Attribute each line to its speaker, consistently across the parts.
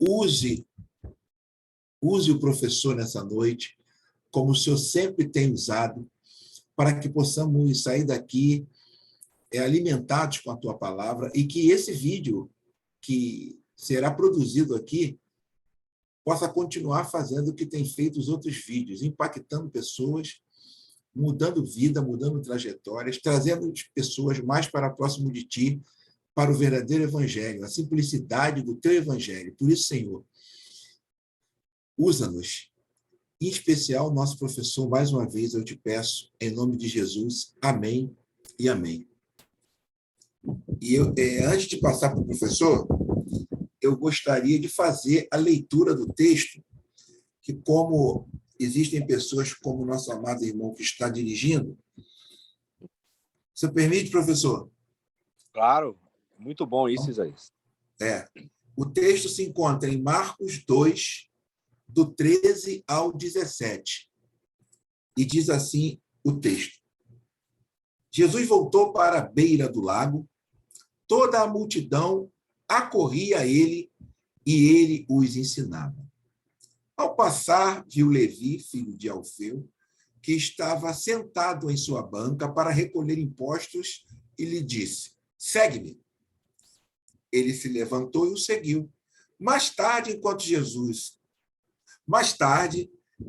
Speaker 1: use o professor nessa noite, como o senhor sempre tem usado, para que possamos sair daqui alimentados com a tua palavra e que esse vídeo que será produzido aqui possa continuar fazendo o que tem feito os outros vídeos, impactando pessoas, mudando vida, mudando trajetórias, trazendo pessoas mais para próximo de ti, para o verdadeiro evangelho, a simplicidade do teu evangelho. Por isso, Senhor, usa-nos. Em especial, nosso professor, mais uma vez, eu te peço, em nome de Jesus, amém e amém. E antes de passar para o professor, eu gostaria de fazer a leitura do texto, que como existem pessoas como o nosso amado irmão que está dirigindo, você permite, professor?
Speaker 2: Claro, muito bom isso, Isaías.
Speaker 1: O texto se encontra em Marcos 2, do 13 ao 17. E diz assim o texto. Jesus voltou para a beira do lago, toda a multidão acorria a ele e ele os ensinava. Ao passar, viu Levi, filho de Alfeu, que estava sentado em sua banca para recolher impostos e lhe disse, segue-me. Ele se levantou e o seguiu. Mais tarde,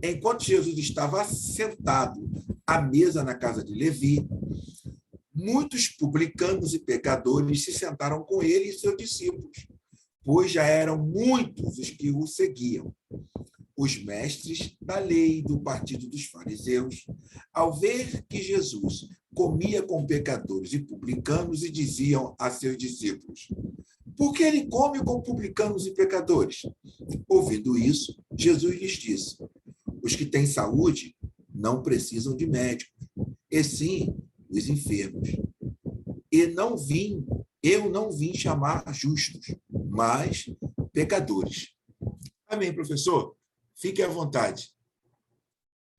Speaker 1: enquanto Jesus estava sentado à mesa na casa de Levi, muitos publicanos e pecadores se sentaram com ele e seus discípulos, pois já eram muitos os que o seguiam. Os mestres da lei do partido dos fariseus, ao ver que Jesus comia com pecadores e publicanos, e diziam a seus discípulos, por que ele come com publicanos e pecadores? Ouvindo isso, Jesus lhes disse, os que têm saúde não precisam de médico, e sim os enfermos. Eu não vim chamar justos, mas pecadores. Amém, professor? Fique à vontade.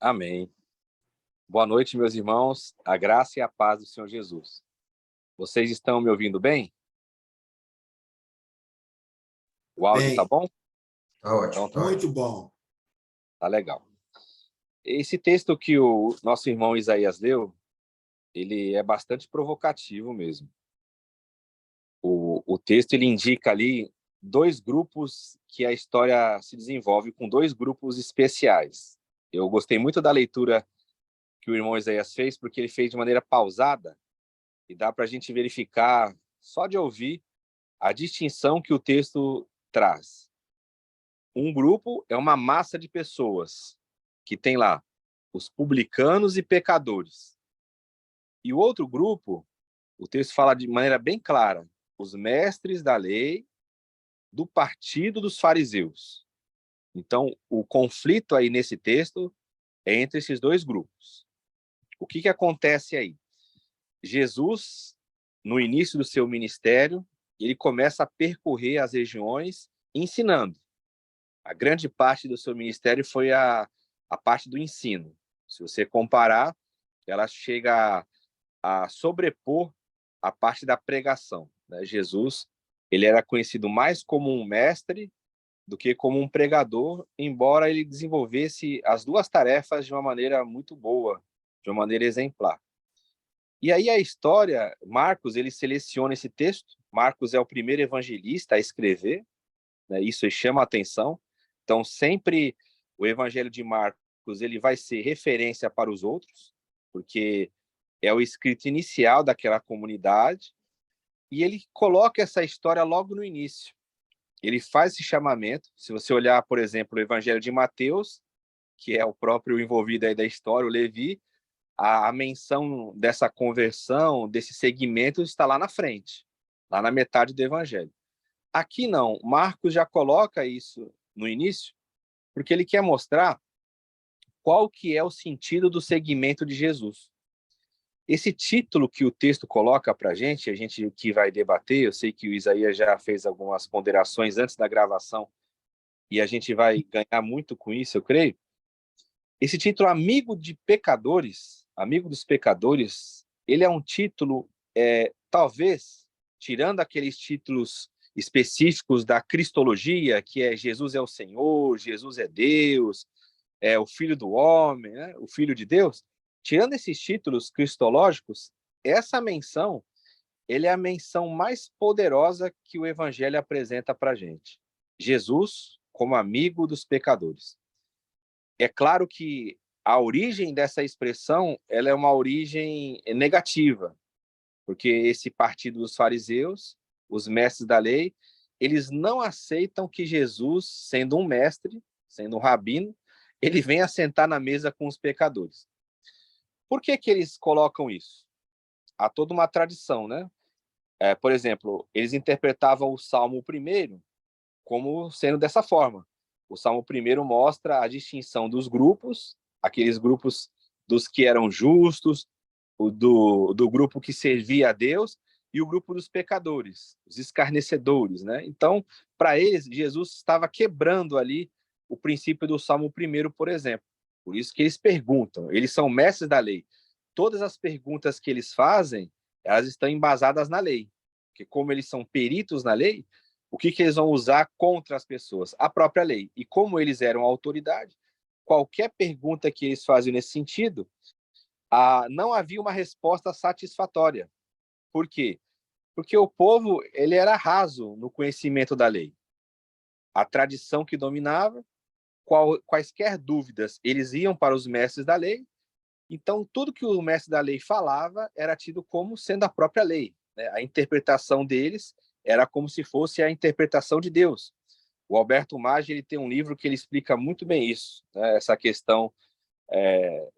Speaker 2: Amém. Boa noite, meus irmãos. A graça e a paz do Senhor Jesus. Vocês estão me ouvindo bem? O áudio está bom?
Speaker 3: Tá ótimo.
Speaker 1: Então, muito bom.
Speaker 2: Tá legal. Esse texto que o nosso irmão Isaías leu, ele é bastante provocativo mesmo. O texto ele indica ali dois grupos que a história se desenvolve com dois grupos especiais. Eu gostei muito da leitura que o irmão Isaías fez, porque ele fez de maneira pausada e dá para a gente verificar, só de ouvir, a distinção que o texto traz. Um grupo é uma massa de pessoas que tem lá os publicanos e pecadores. E o outro grupo, o texto fala de maneira bem clara, os mestres da lei do partido dos fariseus. Então, o conflito aí nesse texto é entre esses dois grupos. O que acontece aí? Jesus, no início do seu ministério, ele começa a percorrer as regiões ensinando. A grande parte do seu ministério foi a parte do ensino. Se você comparar, ela chega a sobrepor a parte da pregação. Né? Jesus, ele era conhecido mais como um mestre do que como um pregador, embora ele desenvolvesse as duas tarefas de uma maneira muito boa, de uma maneira exemplar. E aí a história, Marcos, ele seleciona esse texto. Marcos é o primeiro evangelista a escrever, né? Isso chama a atenção. Então, sempre o evangelho de Marcos ele vai ser referência para os outros, porque é o escrito inicial daquela comunidade, e ele coloca essa história logo no início. Ele faz esse chamamento. Se você olhar, por exemplo, o evangelho de Mateus, que é o próprio envolvido aí da história, o Levi, a menção dessa conversão, desse segmento, está lá na frente, lá na metade do evangelho. Aqui não, Marcos já coloca isso no início, porque ele quer mostrar qual que é o sentido do segmento de Jesus. Esse título que o texto coloca para a gente que vai debater, eu sei que o Isaías já fez algumas ponderações antes da gravação, e a gente vai ganhar muito com isso, eu creio. Esse título, Amigo de Pecadores, Amigo dos Pecadores, ele é um título, talvez, tirando aqueles títulos específicos da cristologia, que é Jesus é o Senhor, Jesus é Deus, é o Filho do Homem, né? O Filho de Deus, tirando esses títulos cristológicos, essa menção, ele é a menção mais poderosa que o Evangelho apresenta para a gente. Jesus como amigo dos pecadores. É claro que a origem dessa expressão, ela é uma origem negativa, porque esse partido dos fariseus, os mestres da lei, eles não aceitam que Jesus, sendo um mestre, sendo um rabino, ele venha sentar na mesa com os pecadores. Por que que eles colocam isso? Há toda uma tradição, né? Por exemplo, eles interpretavam o Salmo 1 como sendo dessa forma. O Salmo 1 mostra a distinção dos grupos, aqueles grupos dos que eram justos, do grupo que servia a Deus, e o grupo dos pecadores, os escarnecedores, né? Então, para eles, Jesus estava quebrando ali o princípio do Salmo 1, por exemplo. Por isso que eles perguntam, eles são mestres da lei. Todas as perguntas que eles fazem, elas estão embasadas na lei. Porque como eles são peritos na lei, o que eles vão usar contra as pessoas? A própria lei. E como eles eram autoridade, qualquer pergunta que eles faziam nesse sentido, não havia uma resposta satisfatória. Por quê? Porque o povo ele era raso no conhecimento da lei. A tradição que dominava, quaisquer dúvidas, eles iam para os mestres da lei. Então, tudo que o mestre da lei falava era tido como sendo a própria lei, né? A interpretação deles era como se fosse a interpretação de Deus. O Alberto Maggi ele tem um livro que ele explica muito bem isso, né? Essa questão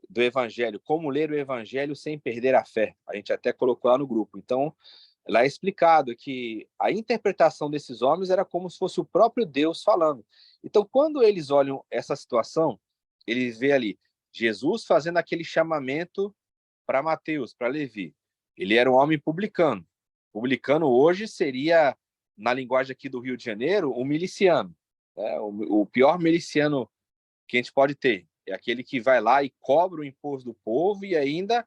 Speaker 2: do Evangelho, como ler o Evangelho sem perder a fé. A gente até colocou lá no grupo. Então, lá é explicado que a interpretação desses homens era como se fosse o próprio Deus falando. Então, quando eles olham essa situação, eles vê ali Jesus fazendo aquele chamamento para Mateus, para Levi. Ele era um homem publicano. Publicano hoje seria, na linguagem aqui do Rio de Janeiro, um miliciano. Né? O pior miliciano que a gente pode ter é aquele que vai lá e cobra o imposto do povo e ainda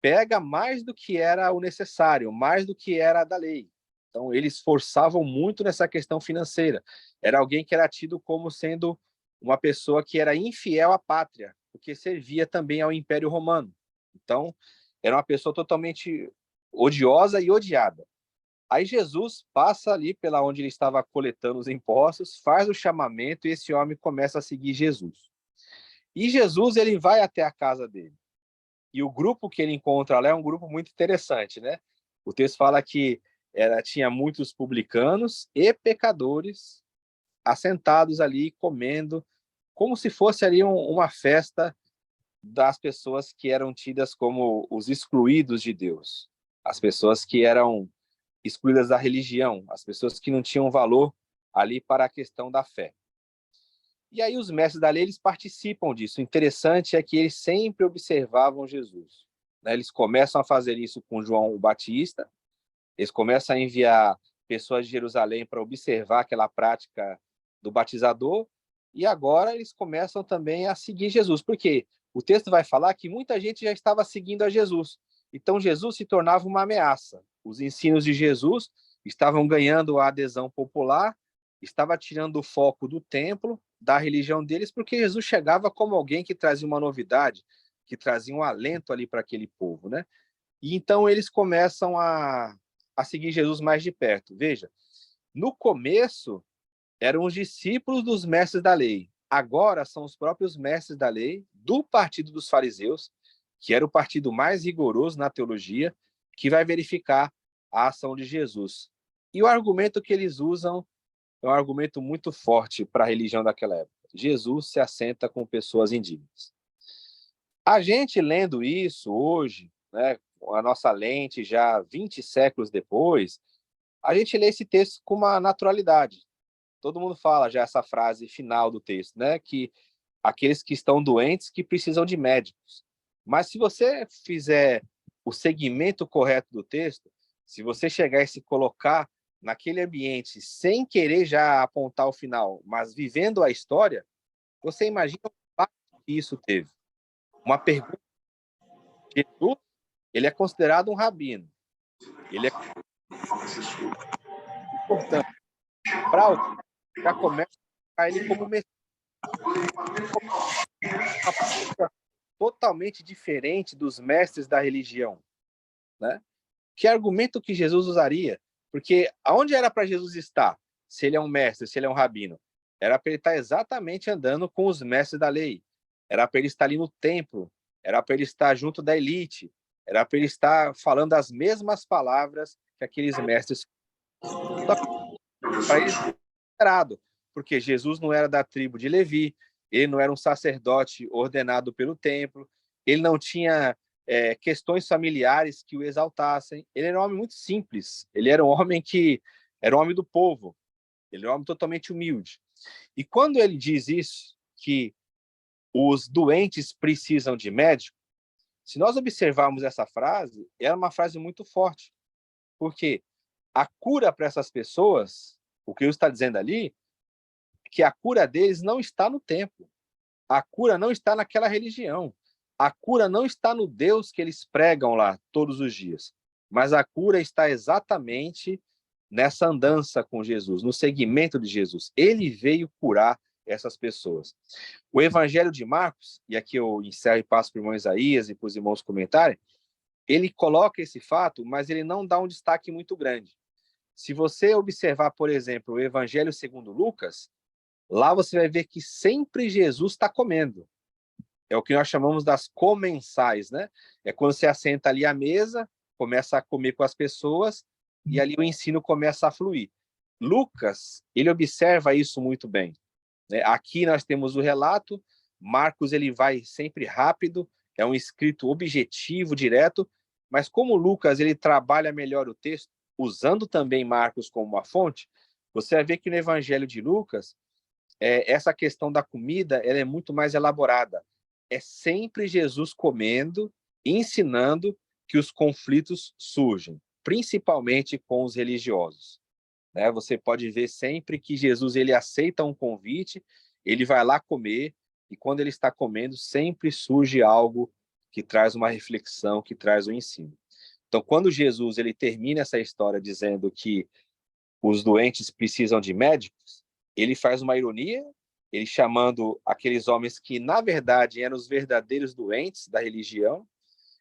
Speaker 2: pega mais do que era o necessário, mais do que era da lei. Então, eles forçavam muito nessa questão financeira. Era alguém que era tido como sendo uma pessoa que era infiel à pátria, porque servia também ao Império Romano. Então, era uma pessoa totalmente odiosa e odiada. Aí Jesus passa ali pela onde ele estava coletando os impostos, faz o chamamento e esse homem começa a seguir Jesus. E Jesus ele vai até a casa dele. E o grupo que ele encontra lá é um grupo muito interessante, né? O texto fala que tinha muitos publicanos e pecadores assentados ali, comendo, como se fosse ali uma festa das pessoas que eram tidas como os excluídos de Deus, as pessoas que eram excluídas da religião, as pessoas que não tinham valor ali para a questão da fé. E aí os mestres da lei, eles participam disso. O interessante é que eles sempre observavam Jesus. Né? Eles começam a fazer isso com João o Batista, eles começam a enviar pessoas de Jerusalém para observar aquela prática do batizador, e agora eles começam também a seguir Jesus. Por quê? O texto vai falar que muita gente já estava seguindo a Jesus. Então Jesus se tornava uma ameaça. Os ensinos de Jesus estavam ganhando a adesão popular, estava tirando o foco do templo, da religião deles, porque Jesus chegava como alguém que trazia uma novidade, que trazia um alento ali para aquele povo, né? E então eles começam a seguir Jesus mais de perto. Veja, no começo eram os discípulos dos mestres da lei. Agora são os próprios mestres da lei do partido dos fariseus, que era o partido mais rigoroso na teologia, que vai verificar a ação de Jesus. E o argumento que eles usam é um argumento muito forte para a religião daquela época. Jesus se assenta com pessoas indignas. A gente lendo isso hoje, né, com a nossa lente já 20 séculos depois, a gente lê esse texto com uma naturalidade. Todo mundo fala já essa frase final do texto, né, que aqueles que estão doentes que precisam de médicos. Mas se você fizer o segmento correto do texto, se você chegar e se colocar naquele ambiente sem querer já apontar o final, mas vivendo a história, você imagina o impacto que isso teve. Uma pergunta. Jesus, ele é considerado um rabino. Ele é importante. Para já começa a ele como Messias, uma postura totalmente diferente dos mestres da religião, né? Que argumento que Jesus usaria? Porque aonde era para Jesus estar? Se ele é um mestre, se ele é um rabino, era para ele estar exatamente andando com os mestres da lei. Era para ele estar ali no templo, era para ele estar junto da elite, era para ele estar falando as mesmas palavras que aqueles mestres. Para ele esperado, porque Jesus não era da tribo de Levi, ele não era um sacerdote ordenado pelo templo, ele não tinha questões familiares que o exaltassem. Ele era um homem muito simples, ele era um homem que era um homem do povo, ele era um homem totalmente humilde. E quando ele diz isso, que os doentes precisam de médico, se nós observarmos essa frase, é uma frase muito forte, porque a cura para essas pessoas, o que ele está dizendo ali, que a cura deles não está no templo, a cura não está naquela religião, a cura não está no Deus que eles pregam lá todos os dias, mas a cura está exatamente nessa andança com Jesus, no seguimento de Jesus. Ele veio curar essas pessoas. O Evangelho de Marcos, e aqui eu encerro e passo para o irmão Isaías e para os irmãos comentarem, ele coloca esse fato, mas ele não dá um destaque muito grande. Se você observar, por exemplo, o Evangelho segundo Lucas, lá você vai ver que sempre Jesus está comendo. É o que nós chamamos das comensais, né? É quando você assenta ali à mesa, começa a comer com as pessoas, e ali o ensino começa a fluir. Lucas, ele observa isso muito bem, né? Aqui nós temos o relato, Marcos ele vai sempre rápido, é um escrito objetivo, direto, mas como Lucas ele trabalha melhor o texto, usando também Marcos como uma fonte, você vai ver que no Evangelho de Lucas, essa questão da comida ela é muito mais elaborada. É sempre Jesus comendo, ensinando que os conflitos surgem, principalmente com os religiosos. Né? Você pode ver sempre que Jesus ele aceita um convite, ele vai lá comer, e quando ele está comendo, sempre surge algo que traz uma reflexão, que traz um ensino. Então, quando Jesus ele termina essa história dizendo que os doentes precisam de médicos, ele faz uma ironia, ele chamando aqueles homens que, na verdade, eram os verdadeiros doentes da religião.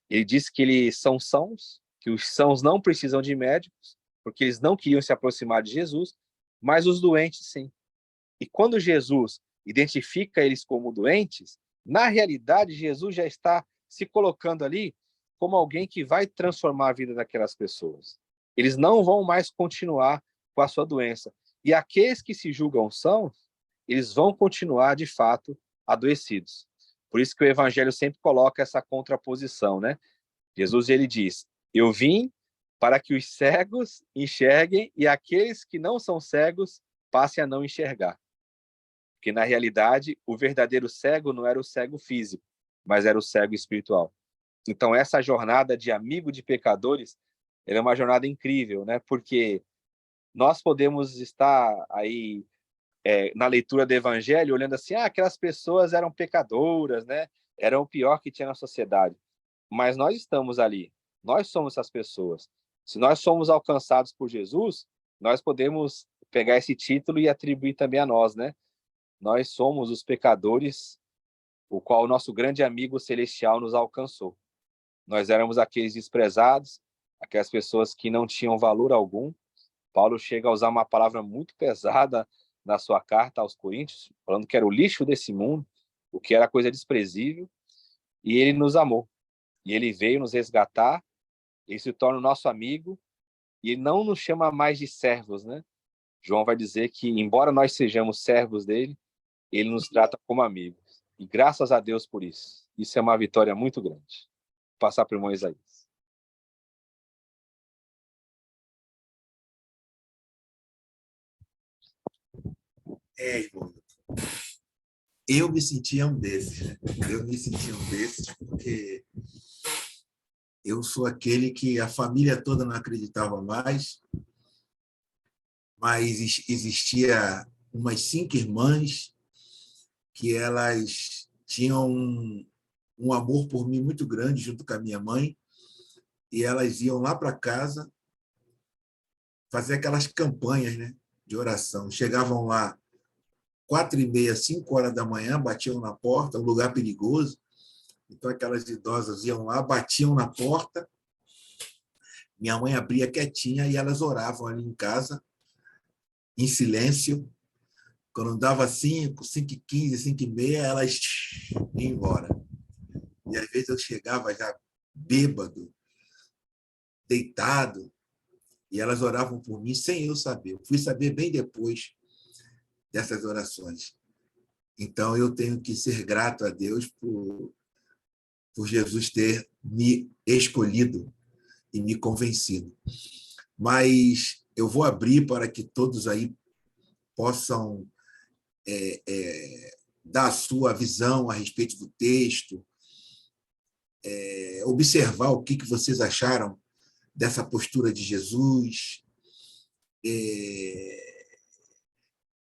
Speaker 2: Ele diz que eles são sãos, que os sãos não precisam de médicos, porque eles não queriam se aproximar de Jesus, mas os doentes, sim. E quando Jesus identifica eles como doentes, na realidade, Jesus já está se colocando ali como alguém que vai transformar a vida daquelas pessoas. Eles não vão mais continuar com a sua doença. E aqueles que se julgam são, eles vão continuar, de fato, adoecidos. Por isso que o Evangelho sempre coloca essa contraposição, né? Jesus, ele diz, eu vim para que os cegos enxerguem e aqueles que não são cegos passem a não enxergar. Porque, na realidade, o verdadeiro cego não era o cego físico, mas era o cego espiritual. Então, essa jornada de amigo de pecadores, ela é uma jornada incrível, né? Porque nós podemos estar aí na leitura do Evangelho olhando assim, aquelas pessoas eram pecadoras, né? Eram o pior que tinha na sociedade. Mas nós estamos ali, nós somos essas pessoas. Se nós somos alcançados por Jesus, nós podemos pegar esse título e atribuir também a nós, né? Nós somos os pecadores, o qual o nosso grande amigo celestial nos alcançou. Nós éramos aqueles desprezados, aquelas pessoas que não tinham valor algum. Paulo chega a usar uma palavra muito pesada na sua carta aos Coríntios, falando que era o lixo desse mundo, o que era coisa desprezível, e ele nos amou. E ele veio nos resgatar, ele se torna o nosso amigo, e ele não nos chama mais de servos, né? João vai dizer que, embora nós sejamos servos dele, ele nos trata como amigos. E graças a Deus por isso. Isso é uma vitória muito grande. Vou passar para o irmão Isaías.
Speaker 1: Irmão. Eu me sentia um desses, né? Eu me sentia um desses porque eu sou aquele que a família toda não acreditava mais, mas existia umas 5 irmãs que elas tinham um amor por mim muito grande junto com a minha mãe, e elas iam lá para casa fazer aquelas campanhas, né, de oração. Chegavam lá 4h30, 5 horas da manhã, batiam na porta, um lugar perigoso. Então, aquelas idosas iam lá, batiam na porta, minha mãe abria quietinha e elas oravam ali em casa, em silêncio. Quando dava 5, 5h15, 5h30, elas iam embora. E às vezes eu chegava já bêbado, deitado, e elas oravam por mim sem eu saber. Eu fui saber bem depois dessas orações. Então, eu tenho que ser grato a Deus por Jesus ter me escolhido e me convencido. Mas eu vou abrir para que todos aí possam dar a sua visão a respeito do texto, observar o que vocês acharam dessa postura de Jesus,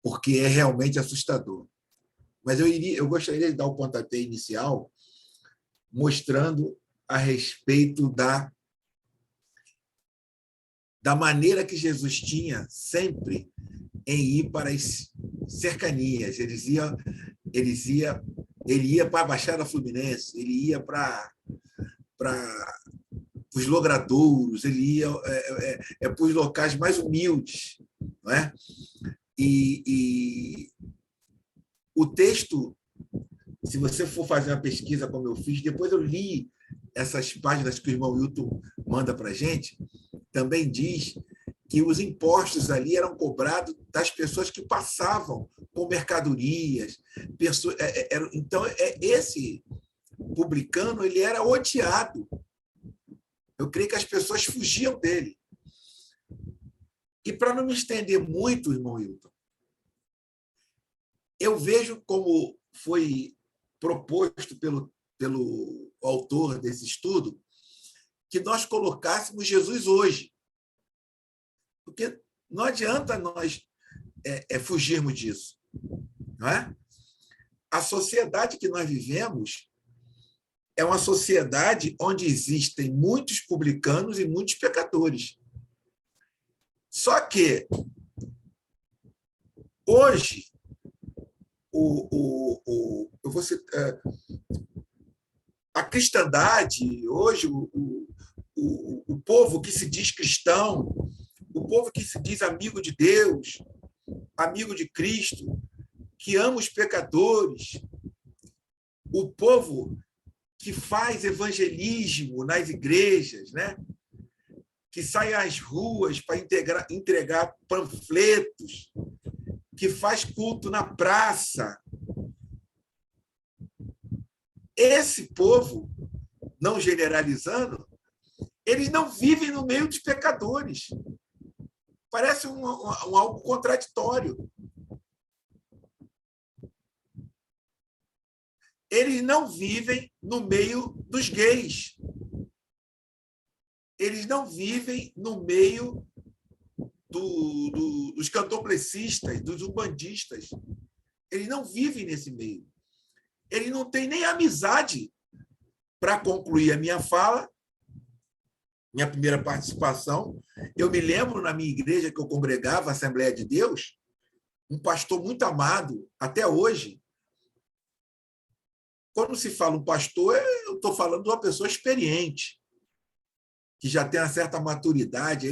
Speaker 1: porque é realmente assustador. Mas eu gostaria de dar o pontapé inicial mostrando a respeito da maneira que Jesus tinha sempre em ir para as cercanias. Ele ia para a Baixada Fluminense, ele ia para os logradouros, ele ia para os locais mais humildes. Não é? E o texto, se você for fazer uma pesquisa como eu fiz, depois eu li essas páginas que o irmão Hilton manda para a gente, também diz que os impostos ali eram cobrados das pessoas que passavam com mercadorias. Então, esse publicano ele era odiado. Eu creio que as pessoas fugiam dele. E, para não me estender muito, irmão Hilton, eu vejo como foi proposto pelo autor desse estudo que nós colocássemos Jesus hoje. Porque não adianta nós fugirmos disso. Não é? A sociedade que nós vivemos é uma sociedade onde existem muitos publicanos e muitos pecadores. Só que, hoje, eu vou citar, a cristandade, hoje, o povo que se diz cristão, o povo que se diz amigo de Deus, amigo de Cristo, que ama os pecadores, o povo que faz evangelismo nas igrejas, né? Que sai às ruas para entregar panfletos, que faz culto na praça. Esse povo, não generalizando, eles não vivem no meio dos pecadores. Parece algo contraditório. Eles não vivem no meio dos gays. Eles não vivem no meio dos cantoplecistas, dos umbandistas. Eles não vivem nesse meio. Eles não têm nem amizade. Para concluir a minha fala, minha primeira participação, eu me lembro, na minha igreja que eu congregava, a Assembleia de Deus, um pastor muito amado, até hoje. Quando se fala um pastor, eu estou falando de uma pessoa experiente, que já tem uma certa maturidade.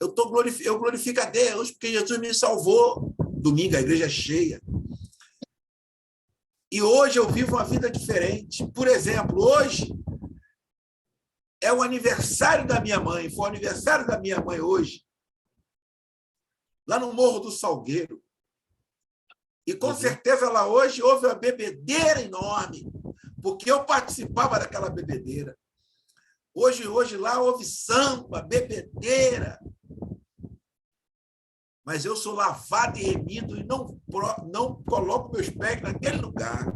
Speaker 1: Eu glorifico a Deus, porque Jesus me salvou. Domingo, a igreja é cheia. E hoje eu vivo uma vida diferente. Por exemplo, hoje é o aniversário da minha mãe. Foi o aniversário da minha mãe hoje, lá no Morro do Salgueiro. E, com certeza, lá hoje houve uma bebedeira enorme, porque eu participava daquela bebedeira. Hoje lá houve samba, bebedeira. Mas eu sou lavado e remido e não coloco meus pés naquele lugar.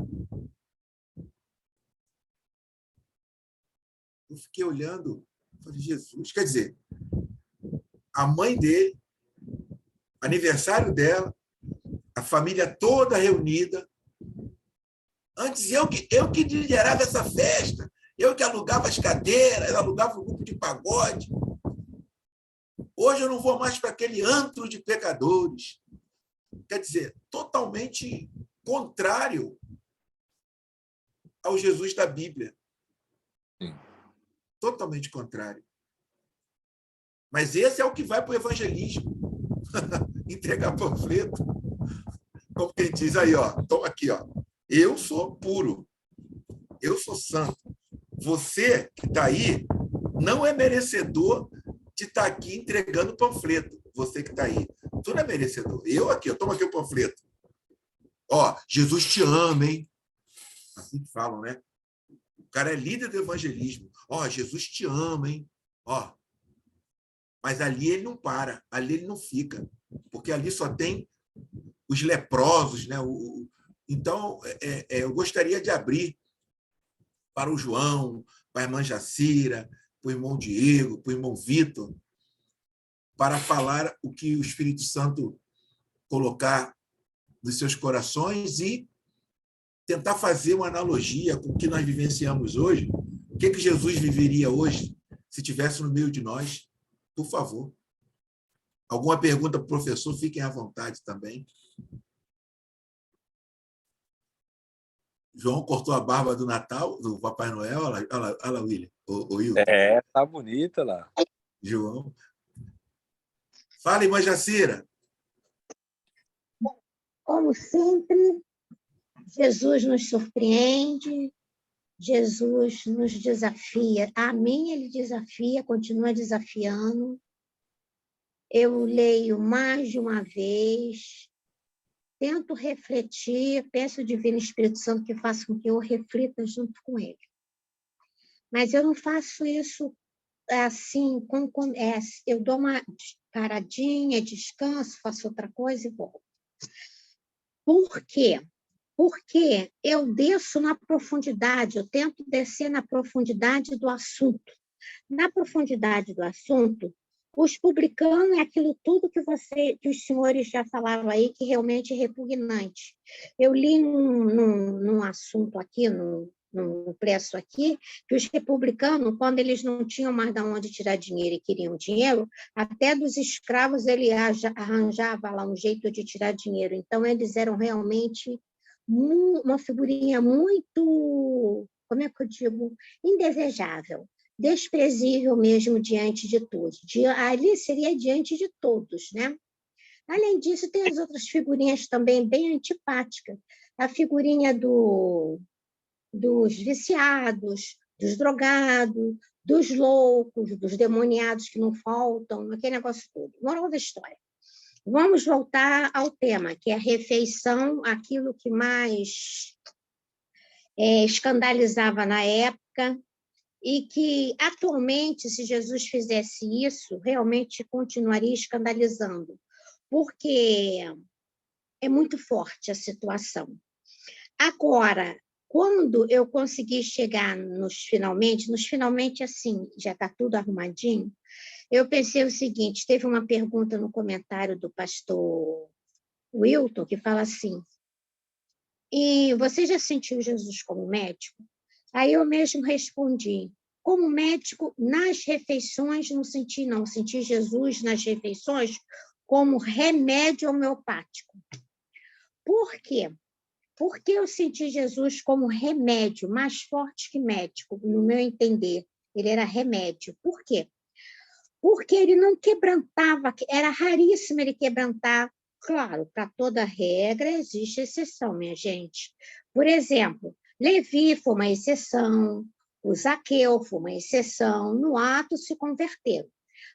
Speaker 1: Eu fiquei olhando e falei, Jesus, quer dizer, a mãe dele, aniversário dela, a família toda reunida. Antes eu que liderava essa festa, eu que alugava as cadeiras, alugava o grupo de pagode. Hoje eu não vou mais para aquele antro de pecadores. Quer dizer, totalmente contrário ao Jesus da Bíblia.
Speaker 2: Sim.
Speaker 1: Totalmente contrário. Mas esse é o que vai para o evangelismo. Entregar panfleto. Como quem diz aí, ó, toma aqui, ó. Eu sou puro. Eu sou santo. Você que está aí não é merecedor de estar aqui entregando panfleto. Você que está aí. Tu não é merecedor. Eu aqui, eu tomo aqui o panfleto. Ó, Jesus te ama, hein? Assim que falam, né? O cara é líder do evangelismo. Ó, Jesus te ama, hein? Ó. Mas ali ele não para, ali ele não fica. Porque ali só tem os leprosos, né? Então, eu gostaria de abrir para o João, para a irmã Jacira, para o irmão Diego, para o irmão Vitor, para falar o que o Espírito Santo colocar nos seus corações e tentar fazer uma analogia com o que nós vivenciamos hoje. O que Jesus viveria hoje se estivesse no meio de nós? Por favor. Alguma pergunta para o professor? Fiquem à vontade também. João cortou a barba do Natal, do Papai Noel. Olha lá, William. O Hilton.
Speaker 2: Tá bonita lá.
Speaker 1: João. Fala, irmã Jacira.
Speaker 3: Como sempre, Jesus nos surpreende, Jesus nos desafia. A mim ele desafia, continua desafiando. Eu leio mais de uma vez, tento refletir, peço ao Divino Espírito Santo que faça com que eu reflita junto com ele. Mas eu não faço isso assim, eu dou uma paradinha, descanso, faço outra coisa e volto. Por quê? Porque eu desço na profundidade, eu tento descer na profundidade do assunto. Na profundidade do assunto, os publicanos é aquilo tudo que os senhores já falaram aí, que realmente é repugnante. Eu li num assunto aqui, num preço aqui, que os republicanos, quando eles não tinham mais de onde tirar dinheiro e queriam dinheiro, até dos escravos ele arranjava lá um jeito de tirar dinheiro. Então, eles eram realmente uma figurinha muito, como é que eu digo, indesejável, desprezível mesmo diante de todos. Ali seria diante de todos, né? Além disso, tem as outras figurinhas também bem antipáticas. A figurinha dos viciados, dos drogados, dos loucos, dos demoniados que não faltam, aquele negócio todo. Moral da história. Vamos voltar ao tema, que é a refeição, aquilo que mais escandalizava na época, e que, atualmente, se Jesus fizesse isso, realmente continuaria escandalizando, porque é muito forte a situação. Agora, quando eu consegui chegar nos finalmente, assim, já está tudo arrumadinho, eu pensei o seguinte, teve uma pergunta no comentário do pastor Wilton, que fala assim, e você já sentiu Jesus como médico? Aí eu mesmo respondi, como médico, nas refeições, não senti Jesus nas refeições como remédio homeopático. Por quê? Porque eu senti Jesus como remédio, mais forte que médico, no meu entender. Ele era remédio. Por quê? Porque ele não quebrantava, era raríssimo ele quebrantar. Claro, para toda regra existe exceção, minha gente. Por exemplo, Levi foi uma exceção, o Zaqueu foi uma exceção, no ato se converteram.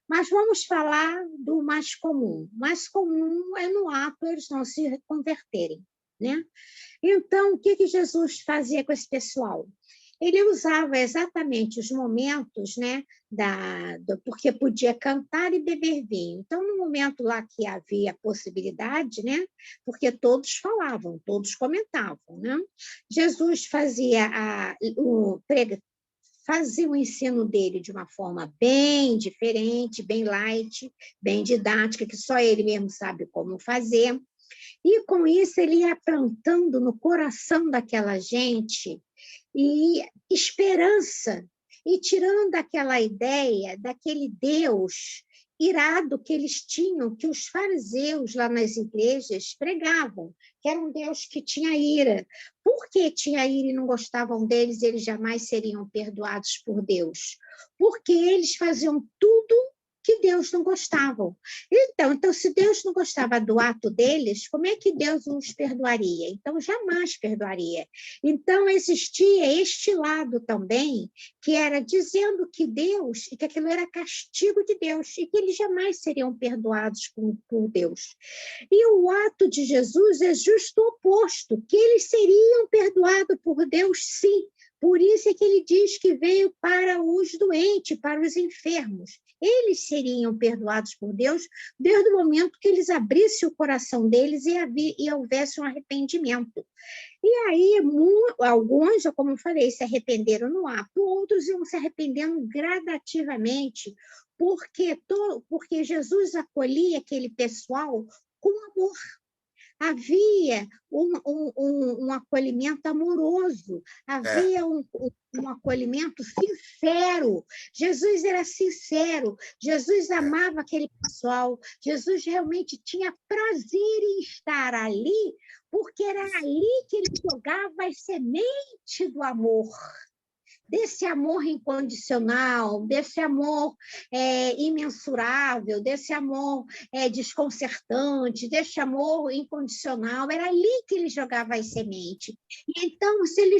Speaker 3: Mas vamos falar do mais comum. O mais comum é no ato eles não se converterem, né? Então, o que Jesus fazia com esse pessoal? Ele usava exatamente os momentos, né, porque podia cantar e beber vinho. Então, no momento lá que havia possibilidade, né, porque todos falavam, todos comentavam, né? Jesus fazia o ensino dele de uma forma bem diferente, bem light, bem didática, que só ele mesmo sabe como fazer. E, com isso, ele ia plantando no coração daquela gente e esperança, e tirando aquela ideia daquele Deus irado que eles tinham, que os fariseus lá nas igrejas pregavam, que era um Deus que tinha ira. Por que tinha ira e não gostavam deles, eles jamais seriam perdoados por Deus? Porque eles faziam tudo que Deus não gostava. Então, se Deus não gostava do ato deles, como é que Deus os perdoaria? Então, jamais perdoaria. Então, existia este lado também, que era dizendo que Deus, que aquilo era castigo de Deus, e que eles jamais seriam perdoados por Deus. E o ato de Jesus é justo o oposto, que eles seriam perdoados por Deus, sim. Por isso é que ele diz que veio para os doentes, para os enfermos. Eles seriam perdoados por Deus desde o momento que eles abrissem o coração deles e houvesse um arrependimento. E aí, alguns, como eu falei, se arrependeram no ato, outros iam se arrependendo gradativamente, porque Jesus acolhia aquele pessoal com amor. Havia um acolhimento amoroso, havia um acolhimento sincero. Jesus era sincero, Jesus amava aquele pessoal, Jesus realmente tinha prazer em estar ali, porque era ali que ele jogava as sementes do amor. Desse amor incondicional, desse amor imensurável, desse amor desconcertante, desse amor incondicional, era ali que ele jogava as sementes. E então, se ele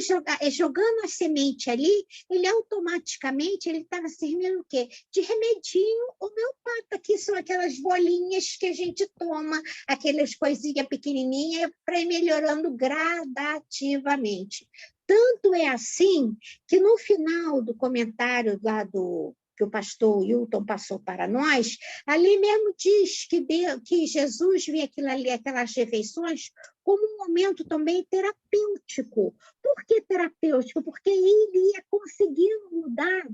Speaker 3: jogando a semente ali, ele automaticamente estava servindo o quê? De remedinho homeopata, que são aquelas bolinhas que a gente toma, aquelas coisinhas pequenininhas, para ir melhorando gradativamente. Tanto é assim que no final do comentário lá que o pastor Hilton passou para nós, ali mesmo diz que Jesus vê aquelas refeições como um momento também terapêutico. Por que terapêutico? Porque ele ia conseguindo mudar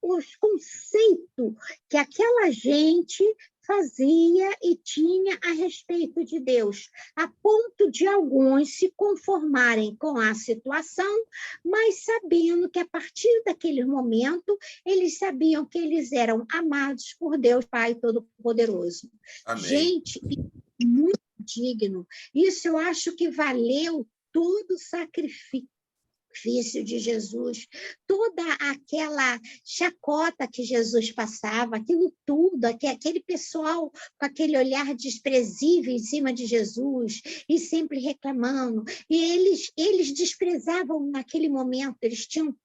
Speaker 3: os conceitos que aquela gente fazia e tinha a respeito de Deus, a ponto de alguns se conformarem com a situação, mas sabendo que a partir daquele momento eles sabiam que eles eram amados por Deus Pai Todo-Poderoso.
Speaker 1: Amém.
Speaker 3: Gente, muito digno. Isso eu acho que valeu todo o sacrifício de Jesus, toda aquela chacota que Jesus passava, aquilo tudo, aquele pessoal com aquele olhar desprezível em cima de Jesus e sempre reclamando, e eles desprezavam naquele momento, eles tinham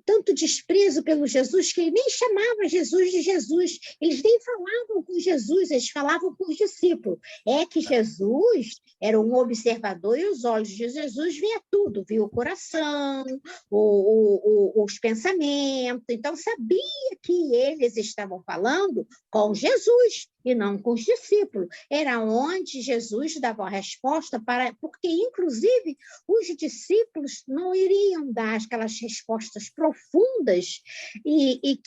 Speaker 3: tanto desprezo pelo Jesus, que ele nem chamava Jesus de Jesus, eles nem falavam com Jesus, eles falavam com os discípulos. É que Jesus era um observador e os olhos de Jesus via tudo, via o coração, os pensamentos, então sabia que eles estavam falando com Jesus e não com os discípulos. Era onde Jesus dava a resposta, porque, inclusive, os discípulos não iriam dar aquelas respostas profundas e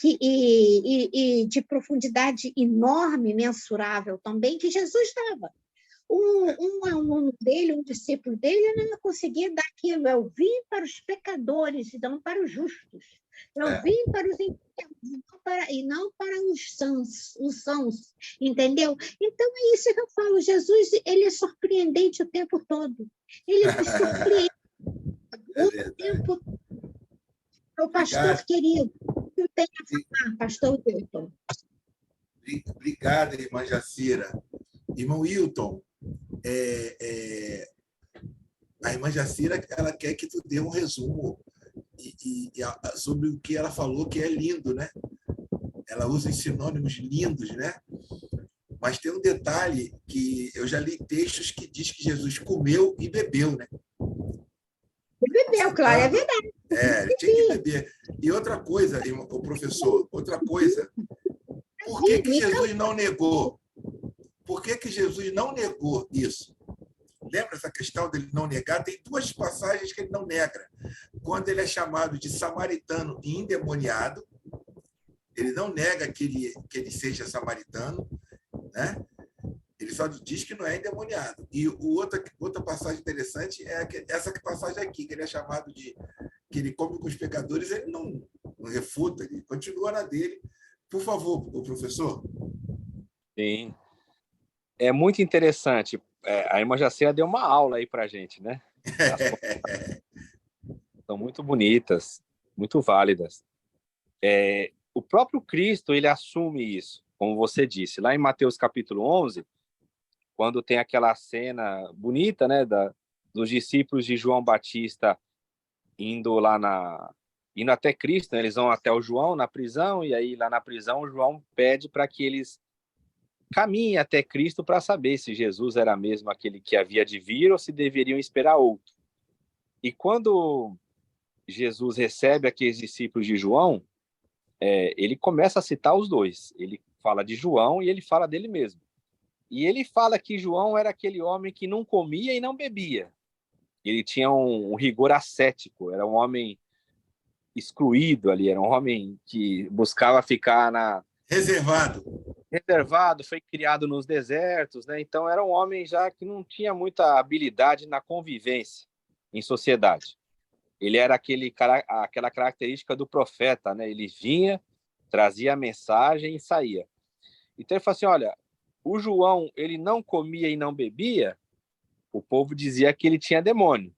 Speaker 3: de profundidade enorme, mensurável também, que Jesus dava. Um aluno dele, um discípulo dele, não conseguia dar aquilo. Eu vim para os pecadores e não para os justos. Eu vim para os enfermos e não para os sãos, entendeu? Então, é isso que eu falo. Jesus, ele é surpreendente o tempo todo. Ele nos surpreende o tempo todo. O pastor querido, eu tenho a falar, pastor Hilton.
Speaker 1: Obrigado, irmã Jacira. Irmão Hilton, a irmã Jacira, ela quer que tu dê um resumo sobre o que ela falou, que é lindo, né? Ela usa os sinônimos lindos, né? Mas tem um detalhe que eu já li textos que diz que Jesus comeu e bebeu, né?
Speaker 3: Bebeu, claro, é verdade.
Speaker 1: Ele tinha que beber. E outra coisa, o professor, outra coisa, por que Jesus não negou? Por que Jesus não negou isso? Lembra essa questão dele não negar? Tem duas passagens que ele não nega. Quando ele é chamado de samaritano e endemoniado, ele não nega que ele seja samaritano, né? Ele só diz que não é endemoniado. E outra passagem interessante é essa passagem aqui, que ele é chamado de que ele come com os pecadores, ele não refuta, ele continua na dele. Por favor, o professor.
Speaker 2: Sim. É muito interessante. A irmã Jacira deu uma aula aí para a gente, né? As coisas são muito bonitas, muito válidas. O próprio Cristo, ele assume isso, como você disse. Lá em Mateus capítulo 11, quando tem aquela cena bonita, né, dos discípulos de João Batista indo até Cristo, né? Eles vão até o João na prisão, e aí lá na prisão o João pede para que eles caminhem até Cristo para saber se Jesus era mesmo aquele que havia de vir ou se deveriam esperar outro. E quando Jesus recebe aqueles discípulos de João, ele começa a citar os dois. Ele fala de João e ele fala dele mesmo. E ele fala que João era aquele homem que não comia e não bebia. Ele tinha um rigor ascético, era um homem excluído ali, era um homem que buscava ficar reservado, foi criado nos desertos, né? Então era um homem já que não tinha muita habilidade na convivência em sociedade. Ele era aquela característica do profeta, né? Ele vinha, trazia a mensagem e saía. Então ele falou assim, olha, o João, ele não comia e não bebia, o povo dizia que ele tinha demônio.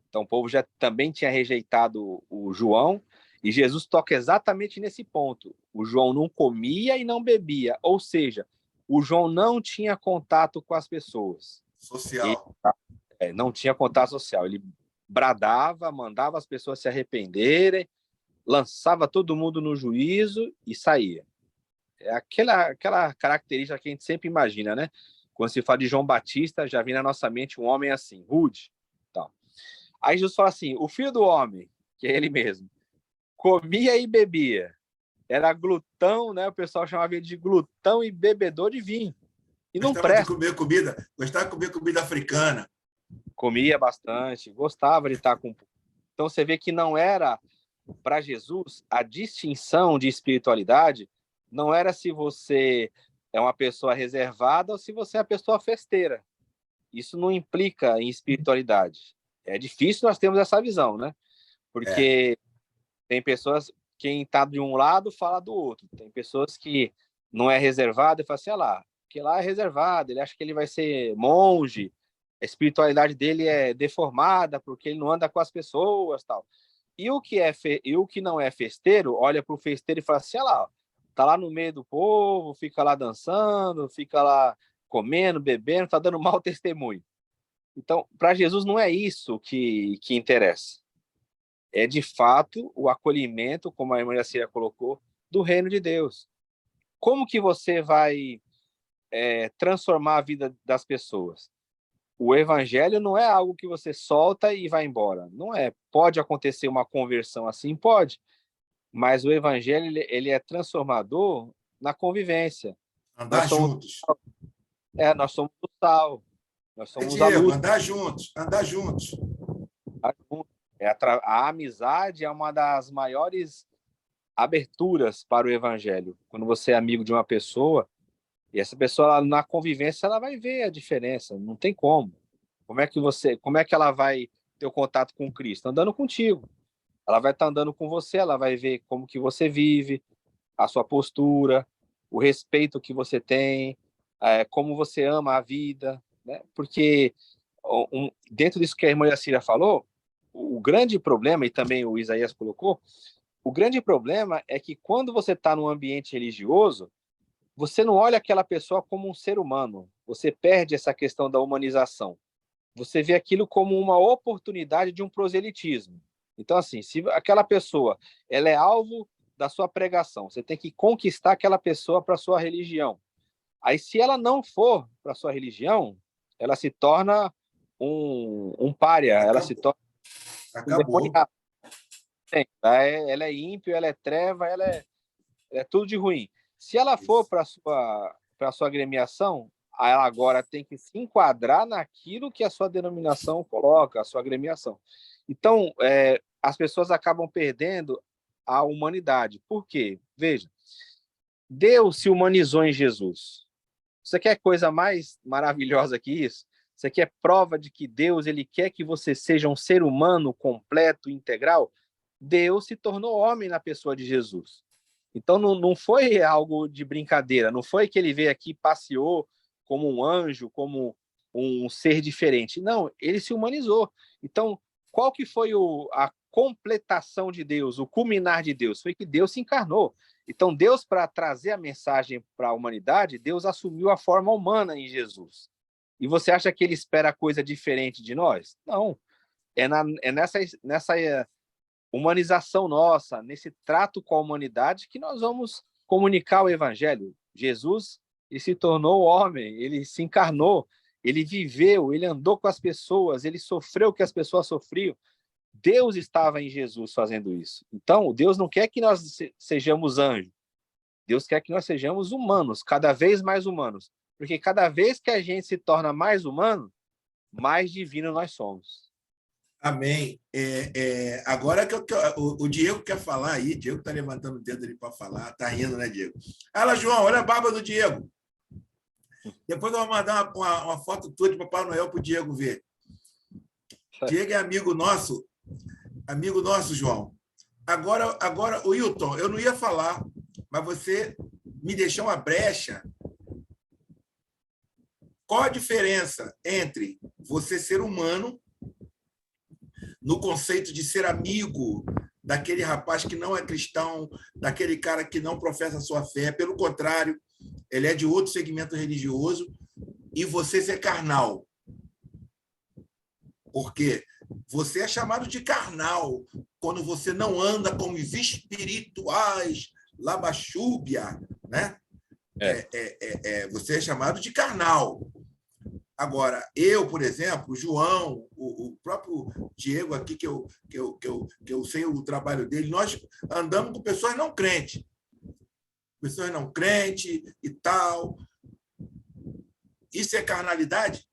Speaker 2: Então o povo já também tinha rejeitado o João, e Jesus toca exatamente nesse ponto. O João não comia e não bebia, ou seja, o João não tinha contato com as pessoas.
Speaker 1: Social.
Speaker 2: Não tinha contato social. Ele bradava, mandava as pessoas se arrependerem, lançava todo mundo no juízo e saía. É aquela característica que a gente sempre imagina, né? Quando se fala de João Batista, já vem na nossa mente um homem assim, rude. Então. Aí Jesus fala assim, o filho do homem, que é ele mesmo, comia e bebia. Era glutão, né? O pessoal chamava ele de glutão e bebedor de vinho. E não presta.
Speaker 1: Gostava de comer comida africana.
Speaker 2: Comia bastante, gostava de estar com... Então você vê que não era, para Jesus, a distinção de espiritualidade não era se você é uma pessoa reservada ou se você é uma pessoa festeira. Isso não implica em espiritualidade. É difícil nós termos essa visão, né? Porque tem pessoas, quem está de um lado fala do outro. Tem pessoas que não é reservado e fala assim, lá, que lá é reservado, ele acha que ele vai ser monge, a espiritualidade dele é deformada porque ele não anda com as pessoas, tal. E o que não é festeiro, olha para o festeiro e fala assim, lá, tá lá no meio do povo, fica lá dançando, fica lá comendo, bebendo, tá dando mau testemunho. Então, para Jesus não é isso que interessa. É, de fato, o acolhimento, como a irmã Jacira colocou, do reino de Deus. Como que você vai transformar a vida das pessoas? O evangelho não é algo que você solta e vai embora. Não é. Pode acontecer uma conversão assim? Pode. Mas o evangelho ele é transformador na convívência.
Speaker 1: Andar juntos.
Speaker 2: Nós somos o sal. Nós somos a
Speaker 1: Diego,
Speaker 2: luz.
Speaker 1: andar juntos.
Speaker 2: A amizade é uma das maiores aberturas para o evangelho. Quando você é amigo de uma pessoa, e essa pessoa na convivência ela vai ver a diferença, não tem como. Como é que ela vai ter o contato com Cristo? Andando contigo. Ela vai estar andando com você, ela vai ver como que você vive, a sua postura, o respeito que você tem, como você ama a vida, né? Porque dentro disso que a irmã Yacira falou, o grande problema, e também o Isaías colocou, o grande problema é que quando você está num ambiente religioso, você não olha aquela pessoa como um ser humano, você perde essa questão da humanização. Você vê aquilo como uma oportunidade de um proselitismo. Então, assim, se aquela pessoa ela é alvo da sua pregação, você tem que conquistar aquela pessoa para a sua religião. Aí, se ela não for para a sua religião, ela se torna um pária, ela se torna um demoniado. Ela é ímpio, ela é treva, ela é tudo de ruim. Se ela for para a sua agremiação, ela agora tem que se enquadrar naquilo que a sua denominação coloca, a sua agremiação. Então, as pessoas acabam perdendo a humanidade. Por quê? Veja, Deus se humanizou em Jesus. Você quer coisa mais maravilhosa que isso? Você quer prova de que Deus ele quer que você seja um ser humano completo, integral? Deus se tornou homem na pessoa de Jesus. Então, não foi algo de brincadeira, não foi que ele veio aqui e passeou como um anjo, como um ser diferente. Não, ele se humanizou. Então, qual que foi a completação de Deus, o culminar de Deus? Foi que Deus se encarnou. Então, Deus, para trazer a mensagem para a humanidade, Deus assumiu a forma humana em Jesus. E você acha que ele espera coisa diferente de nós? Não. É nessa humanização nossa, nesse trato com a humanidade, que nós vamos comunicar o evangelho. Jesus, ele se tornou homem, ele se encarnou, ele viveu, ele andou com as pessoas, ele sofreu o que as pessoas sofriam. Deus estava em Jesus fazendo isso. Então, Deus não quer que nós sejamos anjos. Deus quer que nós sejamos humanos, cada vez mais humanos. Porque cada vez que a gente se torna mais humano, mais divino nós somos.
Speaker 1: Amém. Agora que o Diego quer falar aí, Diego está levantando o dedo ali para falar, está rindo, né, Diego? Olha, João, olha a barba do Diego. Depois eu vou mandar uma foto tua de Papai Noel para o Diego ver. Diego é amigo nosso, João. Agora, o Hilton, eu não ia falar, mas você me deixou uma brecha. Qual a diferença entre você ser humano, no conceito de ser amigo daquele rapaz que não é cristão, daquele cara que não professa a sua fé, pelo contrário, ele é de outro segmento religioso, e você ser carnal? Porque você é chamado de carnal quando você não anda com os espirituais, labachúbia, né? Você é chamado de carnal. Agora, eu, por exemplo, o João, o próprio Diego aqui, que eu sei o trabalho dele, nós andamos com pessoas não crentes. Pessoas não crentes e tal. Isso é carnalidade?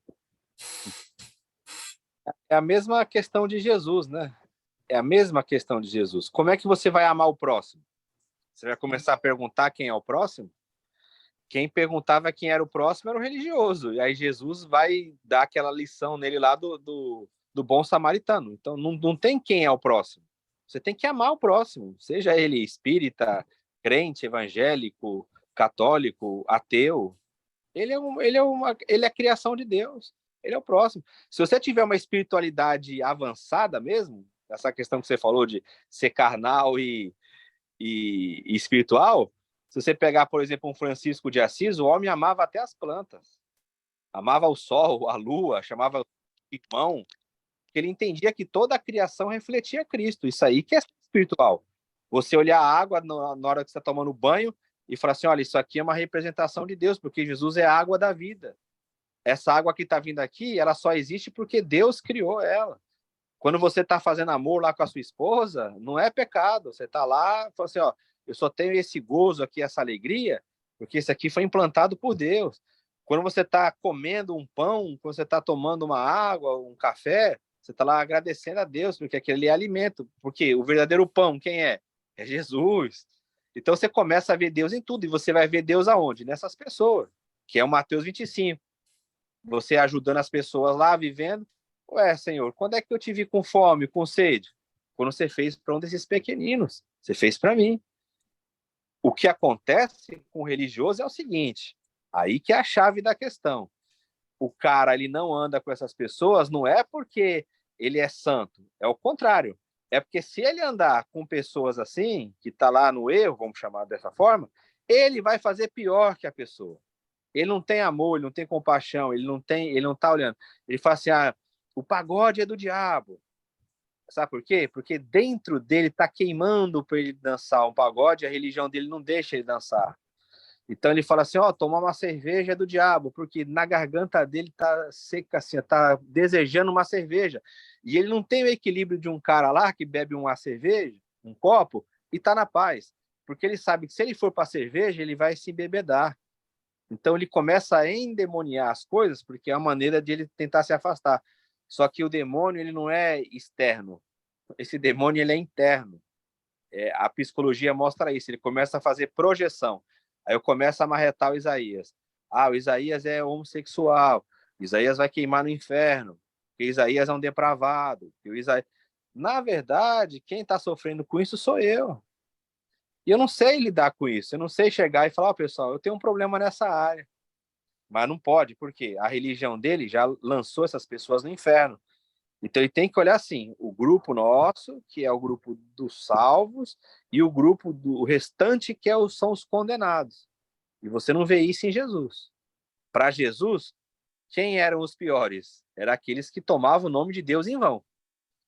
Speaker 2: É a mesma questão de Jesus, né? É a mesma questão de Jesus. Como é que você vai amar o próximo? Você vai começar a perguntar quem é o próximo? Quem perguntava quem era o próximo era o religioso. E aí Jesus vai dar aquela lição nele lá do bom samaritano. Então, não tem quem é o próximo. Você tem que amar o próximo, seja ele espírita, crente, evangélico, católico, ateu. Ele é a criação de Deus. Ele é o próximo. Se você tiver uma espiritualidade avançada mesmo, essa questão que você falou de ser carnal e espiritual, se você pegar, por exemplo, um Francisco de Assis, o homem amava até as plantas. Amava o sol, a lua, chamava irmão, porque ele entendia que toda a criação refletia Cristo. Isso aí que é espiritual. Você olhar a água na hora que você está tomando banho e falar assim, olha, isso aqui é uma representação de Deus, porque Jesus é a água da vida. Essa água que está vindo aqui, ela só existe porque Deus criou ela. Quando você está fazendo amor lá com a sua esposa, não é pecado. Você está lá e fala assim, ó, eu só tenho esse gozo aqui, essa alegria, porque isso aqui foi implantado por Deus. Quando você está comendo um pão, quando você está tomando uma água, um café, você está lá agradecendo a Deus, porque aquele é alimento. Porque o verdadeiro pão, quem é? É Jesus. Então você começa a ver Deus em tudo, e você vai ver Deus aonde? Nessas pessoas, que é o Mateus 25. Você ajudando as pessoas lá, vivendo. Ué, Senhor, quando é que eu te vi com fome, com sede? Quando você fez para um desses pequeninos. Você fez para mim. O que acontece com o religioso é o seguinte, aí que é a chave da questão. O cara, ele não anda com essas pessoas, não é porque ele é santo, é o contrário. É porque se ele andar com pessoas assim, que está lá no erro, vamos chamar dessa forma, ele vai fazer pior que a pessoa. Ele não tem amor, ele não tem compaixão, ele não está olhando. Ele fala assim, o pagode é do diabo. Sabe por quê? Porque dentro dele está queimando para ele dançar um pagode, a religião dele não deixa ele dançar. Então ele fala assim, tomar uma cerveja é do diabo, porque na garganta dele está seca assim, está desejando uma cerveja. E ele não tem o equilíbrio de um cara lá que bebe uma cerveja, um copo, e está na paz. Porque ele sabe que se ele for para a cerveja, ele vai se embebedar. Então ele começa a endemoniar as coisas, porque é uma maneira de ele tentar se afastar. Só que o demônio, ele não é externo. Esse demônio, ele é interno. A psicologia mostra isso. Ele começa a fazer projeção. Aí eu começo a marretar o Isaías. O Isaías é homossexual. Isaías vai queimar no inferno. Porque Isaías é um depravado. Na verdade, quem está sofrendo com isso sou eu. E eu não sei lidar com isso. Eu não sei chegar e falar, ó, pessoal, eu tenho um problema nessa área. Mas não pode, porque a religião dele já lançou essas pessoas no inferno. Então ele tem que olhar assim, o grupo nosso, que é o grupo dos salvos, e o grupo do restante, que são os condenados. E você não vê isso em Jesus. Para Jesus, quem eram os piores? Eram aqueles que tomavam o nome de Deus em vão.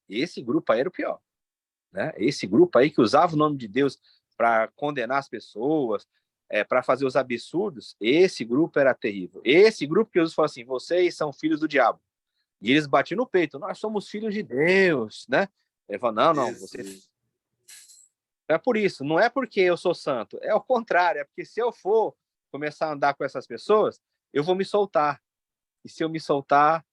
Speaker 2: Esse grupo aí era o pior. Né? Esse grupo aí que usava o nome de Deus para condenar as pessoas, para fazer os absurdos, esse grupo era terrível. Esse grupo que Jesus falou assim, vocês são filhos do diabo. E eles batiam no peito, nós somos filhos de Deus, né? Ele falou, não, vocês... É por isso, não é porque eu sou santo, é o contrário, é porque se eu for começar a andar com essas pessoas, eu vou me soltar. E se eu me soltar,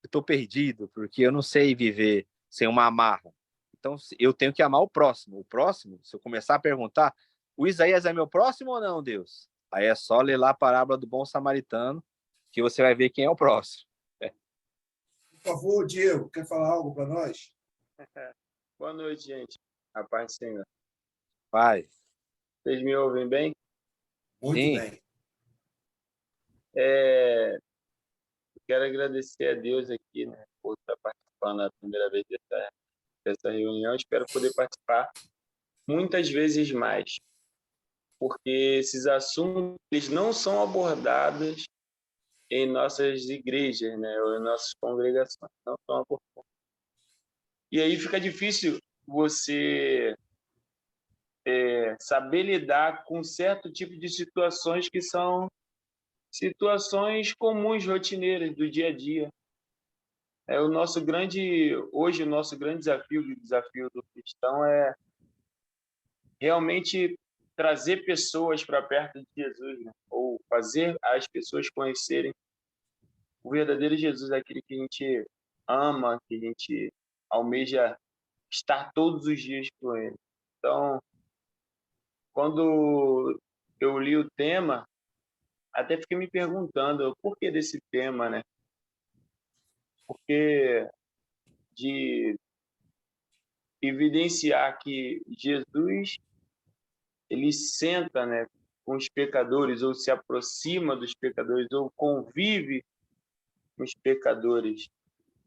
Speaker 2: eu estou perdido, porque eu não sei viver sem uma amarra. Então, eu tenho que amar o próximo. O próximo, se eu começar a perguntar, o Isaías é meu próximo ou não, Deus? Aí é só ler lá a parábola do bom samaritano, que você vai ver quem é o próximo.
Speaker 1: Por favor, Diego, quer falar algo para nós?
Speaker 4: Boa noite, gente. A paz do Senhor.
Speaker 2: Vai.
Speaker 4: Vocês me ouvem bem?
Speaker 1: Muito
Speaker 2: Sim.
Speaker 1: bem.
Speaker 4: Quero agradecer a Deus aqui, né, por estar participando a primeira vez dessa reunião. Espero poder participar muitas vezes mais, porque esses assuntos eles não são abordados em nossas igrejas, né, ou em nossas congregações. Não são abordados. E aí fica difícil você saber lidar com certo tipo de situações que são situações comuns, rotineiras do dia a dia. Hoje o nosso grande desafio, o desafio do cristão é realmente trazer pessoas para perto de Jesus, né? Ou fazer as pessoas conhecerem o verdadeiro Jesus, aquele que a gente ama, que a gente almeja estar todos os dias com ele. Então, quando eu li o tema, até fiquei me perguntando o porquê desse tema, né? Porque de evidenciar que Jesus ele senta, né, com os pecadores ou se aproxima dos pecadores ou convive com os pecadores.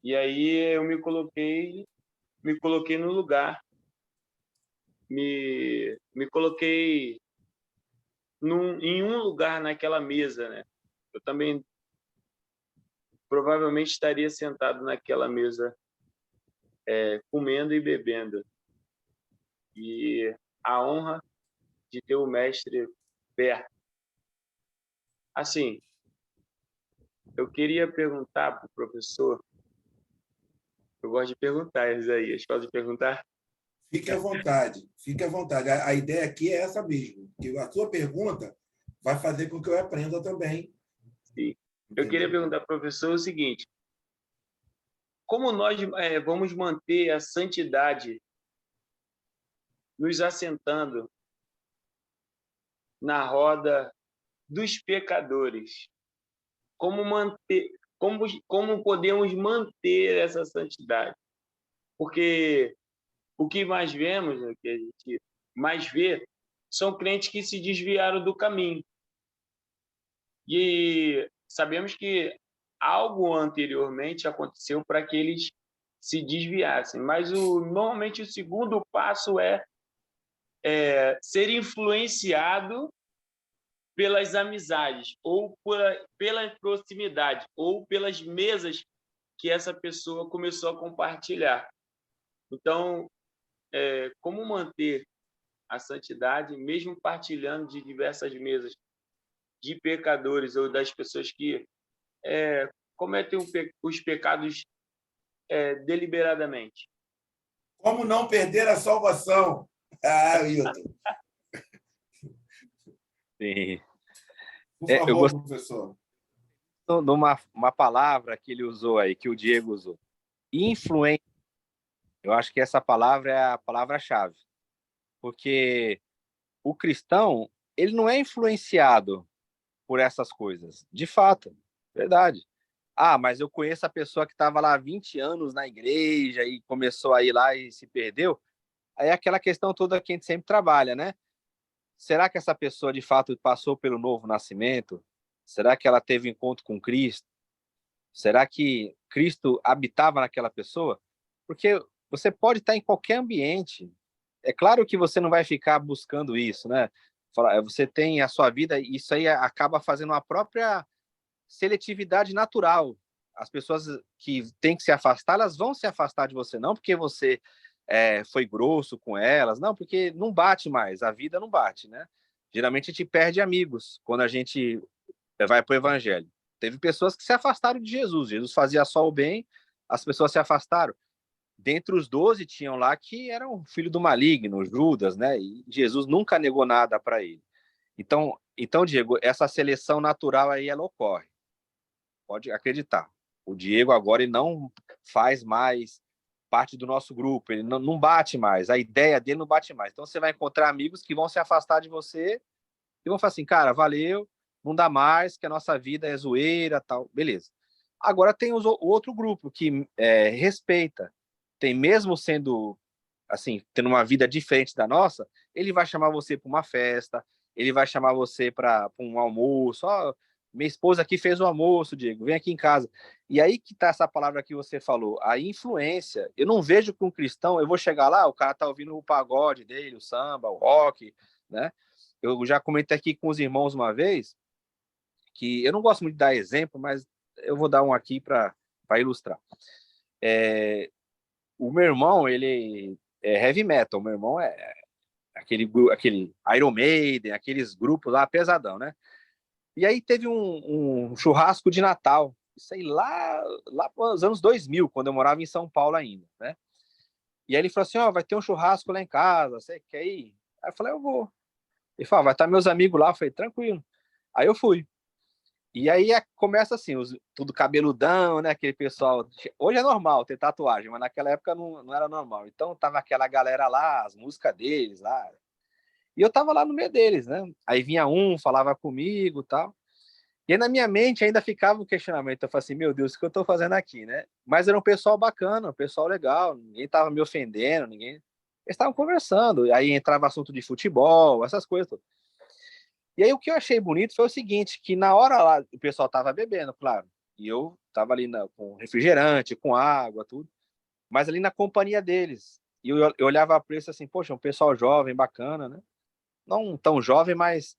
Speaker 4: E aí eu me coloquei no lugar, me coloquei em um lugar naquela mesa, né? Eu também provavelmente estaria sentado naquela mesa, comendo e bebendo. E a honra de ter o mestre perto. Assim, eu queria perguntar para o professor, eu gosto de perguntar, Isaías, pode perguntar?
Speaker 1: Fique à vontade, fique à vontade. A ideia aqui é essa mesmo, que a sua pergunta vai fazer com que eu aprenda também.
Speaker 4: Sim. Eu queria perguntar para o professor o seguinte, como nós vamos manter a santidade nos assentando na roda dos pecadores? Como podemos manter essa santidade? Porque o que mais vemos, o que a gente mais vê, são crentes que se desviaram do caminho. E sabemos que algo anteriormente aconteceu para que eles se desviassem. Mas normalmente o segundo passo é ser influenciado pelas amizades, ou pela proximidade, ou pelas mesas que essa pessoa começou a compartilhar. Então, como manter a santidade, mesmo partilhando de diversas mesas de pecadores ou das pessoas que cometem os pecados deliberadamente?
Speaker 1: Como não perder a salvação? Ah, Wilton.
Speaker 2: Sim.
Speaker 1: Por
Speaker 2: Eu
Speaker 1: favor,
Speaker 2: gosto
Speaker 1: professor.
Speaker 2: de uma palavra que ele usou aí, que o Diego usou. Influência. Eu acho que essa palavra é a palavra-chave. Porque o cristão, ele não é influenciado por essas coisas. De fato, verdade. Ah, mas eu conheço a pessoa que estava lá há 20 anos na igreja e começou a ir lá e se perdeu. Aí é aquela questão toda que a gente sempre trabalha, né? Será que essa pessoa de fato passou pelo novo nascimento? Será que ela teve encontro com Cristo? Será que Cristo habitava naquela pessoa? Porque você pode estar em qualquer ambiente. É claro que você não vai ficar buscando isso, né? Você tem a sua vida, e isso aí acaba fazendo uma própria seletividade natural. As pessoas que têm que se afastar, elas vão se afastar de você, não porque você foi grosso com elas, não, porque não bate mais, a vida não bate, né? Geralmente a gente perde amigos quando a gente vai para o evangelho. Teve pessoas que se afastaram de Jesus. Jesus fazia só o bem, as pessoas se afastaram. Dentre os 12 tinham lá que eram filho do maligno, Judas, né? E Jesus nunca negou nada para ele. Então, Diego, essa seleção natural aí ela ocorre. Pode acreditar. O Diego agora ele não faz mais parte do nosso grupo, ele não bate mais, a ideia dele não bate mais. Então você vai encontrar amigos que vão se afastar de você e vão falar assim, cara, valeu, não dá mais, que a nossa vida é zoeira, tal, beleza. Agora tem o outro grupo que respeita, tem mesmo sendo, assim, tendo uma vida diferente da nossa, ele vai chamar você para uma festa, ele vai chamar você para um almoço, ó, minha esposa aqui fez o almoço, Diego, vem aqui em casa. E aí que tá essa palavra que você falou, a influência. Eu não vejo que um cristão, eu vou chegar lá, o cara tá ouvindo o pagode dele, o samba, o rock, né? Eu já comentei aqui com os irmãos uma vez, que eu não gosto muito de dar exemplo, mas eu vou dar um aqui para ilustrar. O meu irmão, ele é heavy metal, o meu irmão é aquele Iron Maiden, aqueles grupos lá pesadão, né? E aí teve um churrasco de Natal, sei lá nos anos 2000, quando eu morava em São Paulo ainda, né? E aí ele falou assim, ó, vai ter um churrasco lá em casa, você quer ir? Aí eu falei, eu vou. Ele falou, vai estar meus amigos lá, eu falei, tranquilo. Aí eu fui. E aí começa assim, tudo cabeludão, né? Aquele pessoal. Hoje é normal ter tatuagem, mas naquela época não era normal. Então tava aquela galera lá, as músicas deles lá. E eu tava lá no meio deles, né? Aí vinha um, falava comigo e tal. E aí na minha mente ainda ficava o questionamento. Eu falei assim, meu Deus, o que eu tô fazendo aqui, né? Mas era um pessoal bacana, um pessoal legal. Ninguém tava me ofendendo, ninguém. Eles estavam conversando. Aí entrava assunto de futebol, essas coisas todas. E aí o que eu achei bonito foi o seguinte, que na hora lá o pessoal tava bebendo, claro, e eu tava ali com refrigerante, com água, tudo, mas ali na companhia deles. E eu olhava para isso assim, poxa, um pessoal jovem, bacana, né? Não tão jovem, mas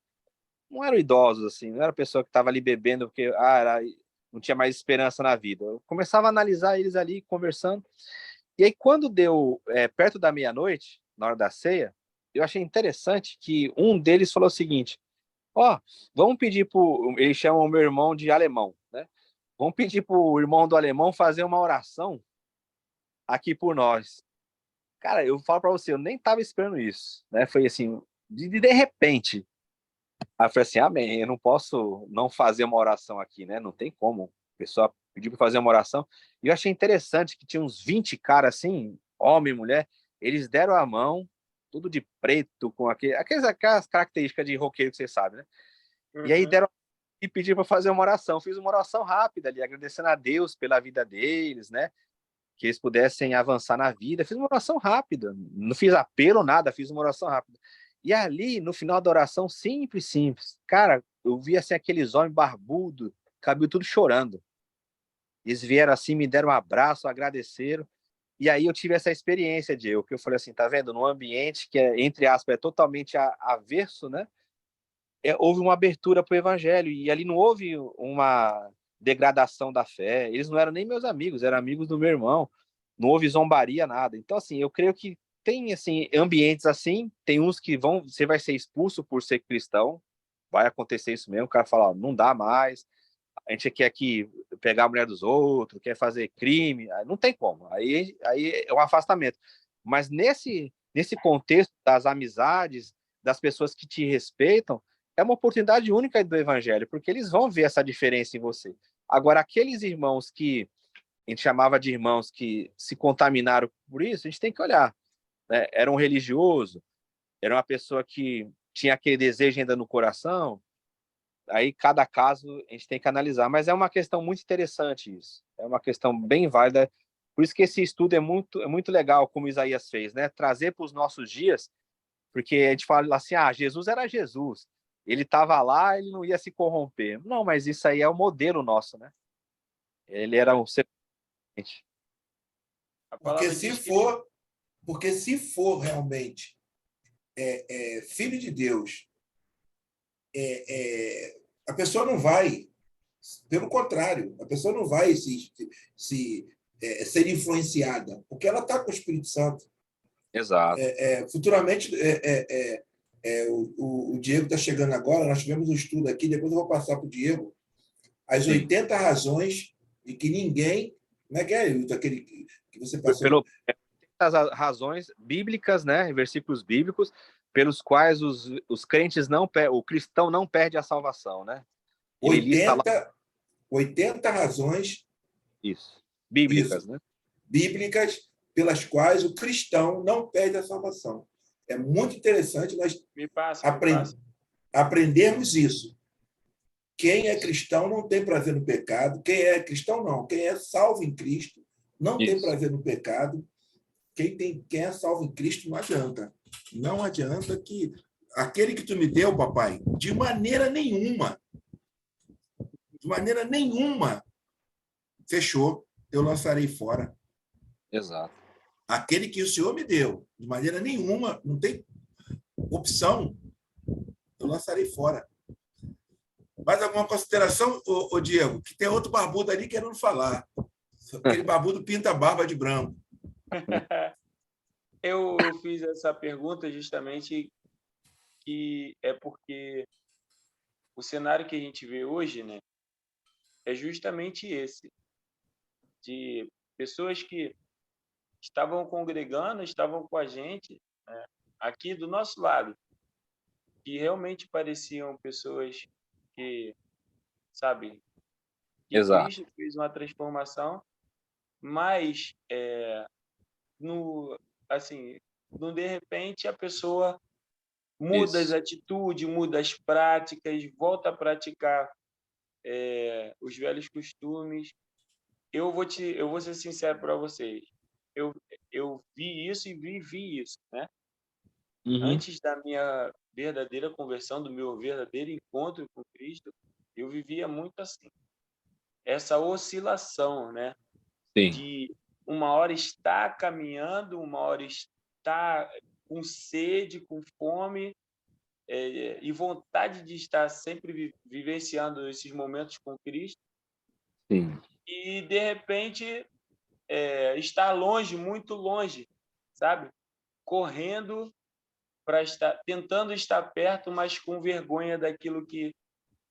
Speaker 2: não eram idosos, assim, não era pessoa que tava ali bebendo porque não tinha mais esperança na vida. Eu começava a analisar eles ali, conversando. E aí quando deu perto da meia-noite, na hora da ceia, eu achei interessante que um deles falou o seguinte, ó, vamos pedir pro. Eles chamam o meu irmão de alemão, né? Vamos pedir pro irmão do alemão fazer uma oração aqui por nós. Cara, eu falo para você, eu nem tava esperando isso, né? Foi assim, de repente. Aí eu falei assim, amém, eu não posso não fazer uma oração aqui, né? Não tem como. A pessoa pediu para fazer uma oração. E eu achei interessante que tinha uns 20 caras assim, homem e mulher, eles deram a mão, tudo de preto, com aquelas características de roqueiro que você sabe, né? E aí
Speaker 4: Uhum.
Speaker 2: deram e pediram para fazer uma oração. Fiz uma oração rápida ali, agradecendo a Deus pela vida deles, né? Que eles pudessem avançar na vida. Fiz uma oração rápida, não fiz apelo, nada, fiz uma oração rápida. E ali, no final da oração, simples, simples, cara, eu vi assim aqueles homens barbudos, cabelo tudo chorando. Eles vieram assim, me deram um abraço, agradeceram. E aí eu tive essa experiência, Diego, que eu falei assim, tá vendo? Num ambiente que é, entre aspas, é totalmente averso, né? Houve uma abertura para o evangelho e ali não houve uma degradação da fé. Eles não eram nem meus amigos, eram amigos do meu irmão. Não houve zombaria, nada. Então, assim, eu creio que tem assim ambientes assim, tem uns que você vai ser expulso por ser cristão, vai acontecer isso mesmo, o cara fala, ó, não dá mais, a gente quer aqui pegar a mulher dos outros, quer fazer crime, não tem como, aí é um afastamento. Mas nesse contexto das amizades, das pessoas que te respeitam, é uma oportunidade única do evangelho, porque eles vão ver essa diferença em você. Agora, aqueles irmãos que a gente chamava de irmãos que se contaminaram por isso, a gente tem que olhar, né? Era um religioso, era uma pessoa que tinha aquele desejo ainda no coração, aí cada caso a gente tem que analisar, mas é uma questão muito interessante isso, é uma questão bem válida, por isso que esse estudo é muito legal, como Isaías fez, né? Trazer para os nossos dias, porque a gente fala assim, Jesus era Jesus, ele estava lá, ele não ia se corromper. Não, mas isso aí é o modelo nosso, né? Ele era um ser.
Speaker 4: A
Speaker 1: Porque
Speaker 4: palavra
Speaker 1: se
Speaker 4: diz que
Speaker 1: for, porque se for realmente filho de Deus, a pessoa não vai, pelo contrário, a pessoa não vai ser influenciada, porque ela está com o Espírito Santo.
Speaker 2: Exato.
Speaker 1: Futuramente, o Diego está chegando agora, nós tivemos um estudo aqui, depois eu vou passar para o Diego, as 80 razões de que ninguém... Como é que é, Hilton, aquele que você passou?
Speaker 2: As razões bíblicas, né, versículos bíblicos, pelos quais os crentes o cristão não perde a salvação, né?
Speaker 1: 80 razões
Speaker 2: isso, bíblicas,
Speaker 1: isso,
Speaker 2: né?
Speaker 1: Bíblicas pelas quais o cristão não perde a salvação. É muito interessante nós aprendermos isso. Quem é cristão não tem prazer no pecado. Quem é cristão, não. Quem é salvo em Cristo não tem prazer no pecado. Quem é salvo em Cristo não adianta. Não adianta que aquele que tu me deu, papai, de maneira nenhuma, fechou, eu lançarei fora.
Speaker 2: Exato.
Speaker 1: Aquele que o Senhor me deu, de maneira nenhuma, não tem opção, eu lançarei fora. Mais alguma consideração, ô Diego? Que tem outro barbudo ali querendo falar. Aquele barbudo pinta a barba de branco.
Speaker 4: Eu fiz essa pergunta justamente que é porque o cenário que a gente vê hoje, né, é justamente esse, de pessoas que estavam congregando, estavam com a gente, né, aqui do nosso lado, que realmente pareciam pessoas que, sabe, que
Speaker 2: Exato.
Speaker 4: Cristo fez uma transformação, mas assim, de repente a pessoa muda as atitudes, muda as práticas, volta a praticar os velhos costumes. Eu vou ser sincero para vocês. Eu vi isso e vivi isso, né?
Speaker 2: Uhum.
Speaker 4: Antes da minha verdadeira conversão, do meu verdadeiro encontro com Cristo, eu vivia muito assim. Essa oscilação, né?
Speaker 2: Sim.
Speaker 4: De uma hora estar caminhando, uma hora estar com sede, com fome, e vontade de estar sempre vivenciando esses momentos com Cristo.
Speaker 2: Sim.
Speaker 4: E, de repente, estar longe, muito longe, sabe? Correndo para estar, tentando estar perto, mas com vergonha daquilo que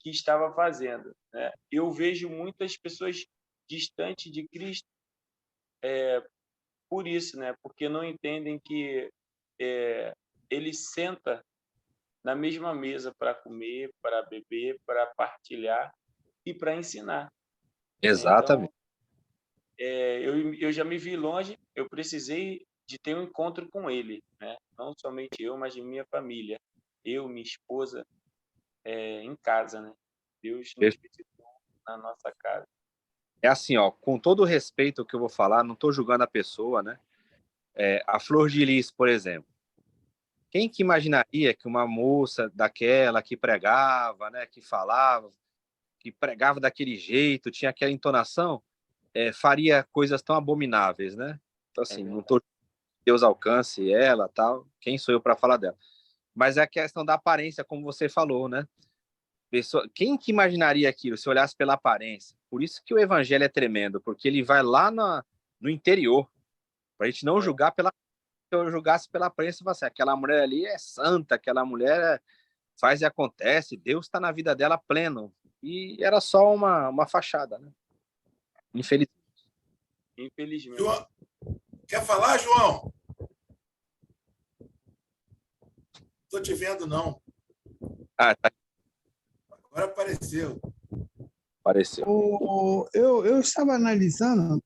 Speaker 4: estava fazendo, né? Eu vejo muitas pessoas distantes de Cristo por isso, né? Porque não entendem que ele senta na mesma mesa para comer, para beber, para partilhar e para ensinar.
Speaker 2: Exatamente.
Speaker 4: Então, eu já me vi longe, eu precisei de ter um encontro com ele, né? Não somente eu, mas minha família. Eu, minha esposa, em casa, né? Deus nos visitou na nossa casa.
Speaker 2: É assim, ó, com todo o respeito que eu vou falar, não estou julgando a pessoa, né? A Flor de Lis, por exemplo. Quem que imaginaria que uma moça daquela que pregava, né, que falava, que pregava daquele jeito, tinha aquela entonação, faria coisas tão abomináveis, né? Então, assim, não tô Deus alcance ela, tal. Quem sou eu para falar dela? Mas é a questão da aparência, como você falou, né? Quem que imaginaria aquilo se olhasse pela aparência? Por isso que o evangelho é tremendo, porque ele vai lá no interior, para a gente não julgar se eu julgasse pela aparência, assim, aquela mulher ali é santa, aquela mulher faz e acontece, Deus está na vida dela pleno. E era só uma fachada, né?
Speaker 4: Infelizmente.
Speaker 1: João, quer falar, João? Estou te vendo, não.
Speaker 2: Tá.
Speaker 1: Agora apareceu.
Speaker 5: Eu estava analisando,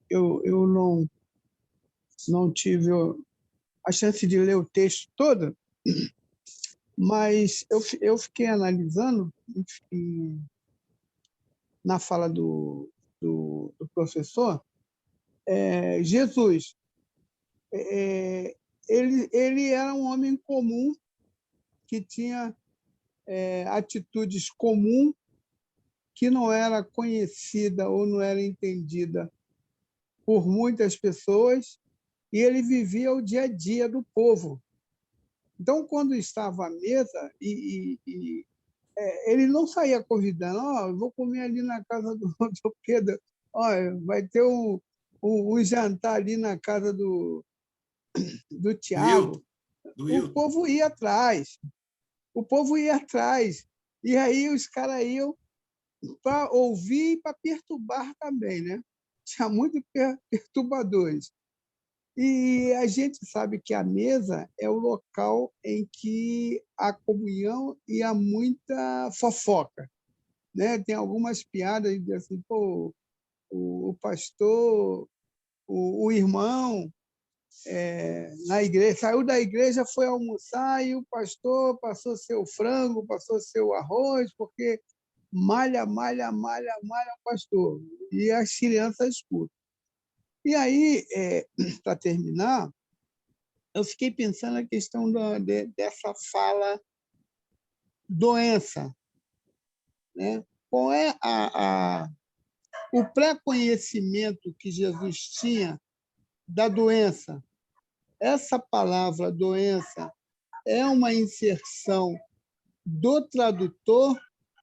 Speaker 5: eu não tive a chance de ler o texto todo, Mas eu fiquei analisando na fala do professor, Jesus, ele era um homem comum que tinha atitudes comuns que não era conhecida ou não era entendida por muitas pessoas, e ele vivia o dia a dia do povo. Então, quando estava à mesa, ele não saía convidando, eu vou comer ali na casa do Pedro, vai ter um jantar ali na casa do Tiago. O povo ia atrás. E aí os caras iam para ouvir e para perturbar também, né? Tinha muitos perturbadores. E a gente sabe que a mesa é o local em que há comunhão e há muita fofoca, né? Tem algumas piadas assim, pô, o pastor, o irmão, na igreja, saiu da igreja, foi almoçar e o pastor passou seu frango, passou seu arroz, porque malha o pastor. E as crianças escutam. E aí, para terminar, eu fiquei pensando na questão dessa fala doença, né? Qual é o pré-conhecimento que Jesus tinha da doença? Essa palavra doença é uma inserção do tradutor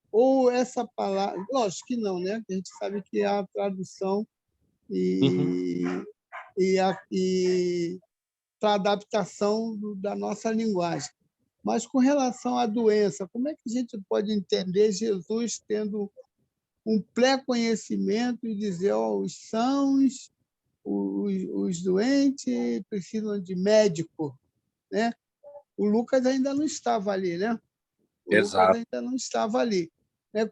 Speaker 5: ou essa palavra... Lógico que não, né? A gente sabe que é a tradução e para a adaptação da nossa linguagem. Mas, com relação à doença, como é que a gente pode entender Jesus tendo um pré-conhecimento e dizer os sãos, os doentes precisam de médico, né? O Lucas ainda não estava ali, né?
Speaker 2: Exato.
Speaker 5: Lucas ainda não estava ali.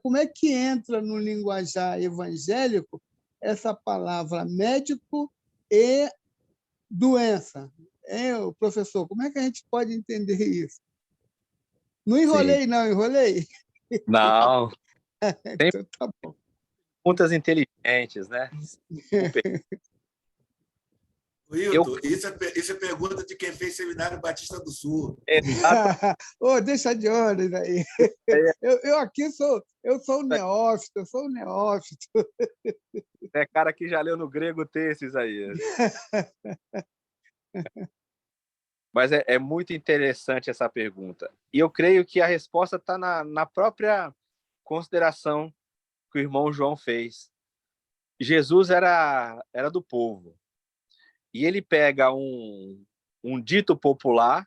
Speaker 5: Como é que entra no linguajar evangélico essa palavra médico e doença? Professor, como é que a gente pode entender isso? Não enrolei, não, enrolei?
Speaker 2: Não.
Speaker 5: Então, tá bom.
Speaker 2: Perguntas inteligentes, né?
Speaker 1: Wilton, isso é pergunta de quem fez Seminário Batista do Sul.
Speaker 5: Deixa de ordem aí. Eu aqui sou um neófito,
Speaker 2: É cara que já leu no grego textos aí. Mas é muito interessante essa pergunta. E eu creio que a resposta está na própria consideração que o irmão João fez. Jesus era do povo. E ele pega um dito popular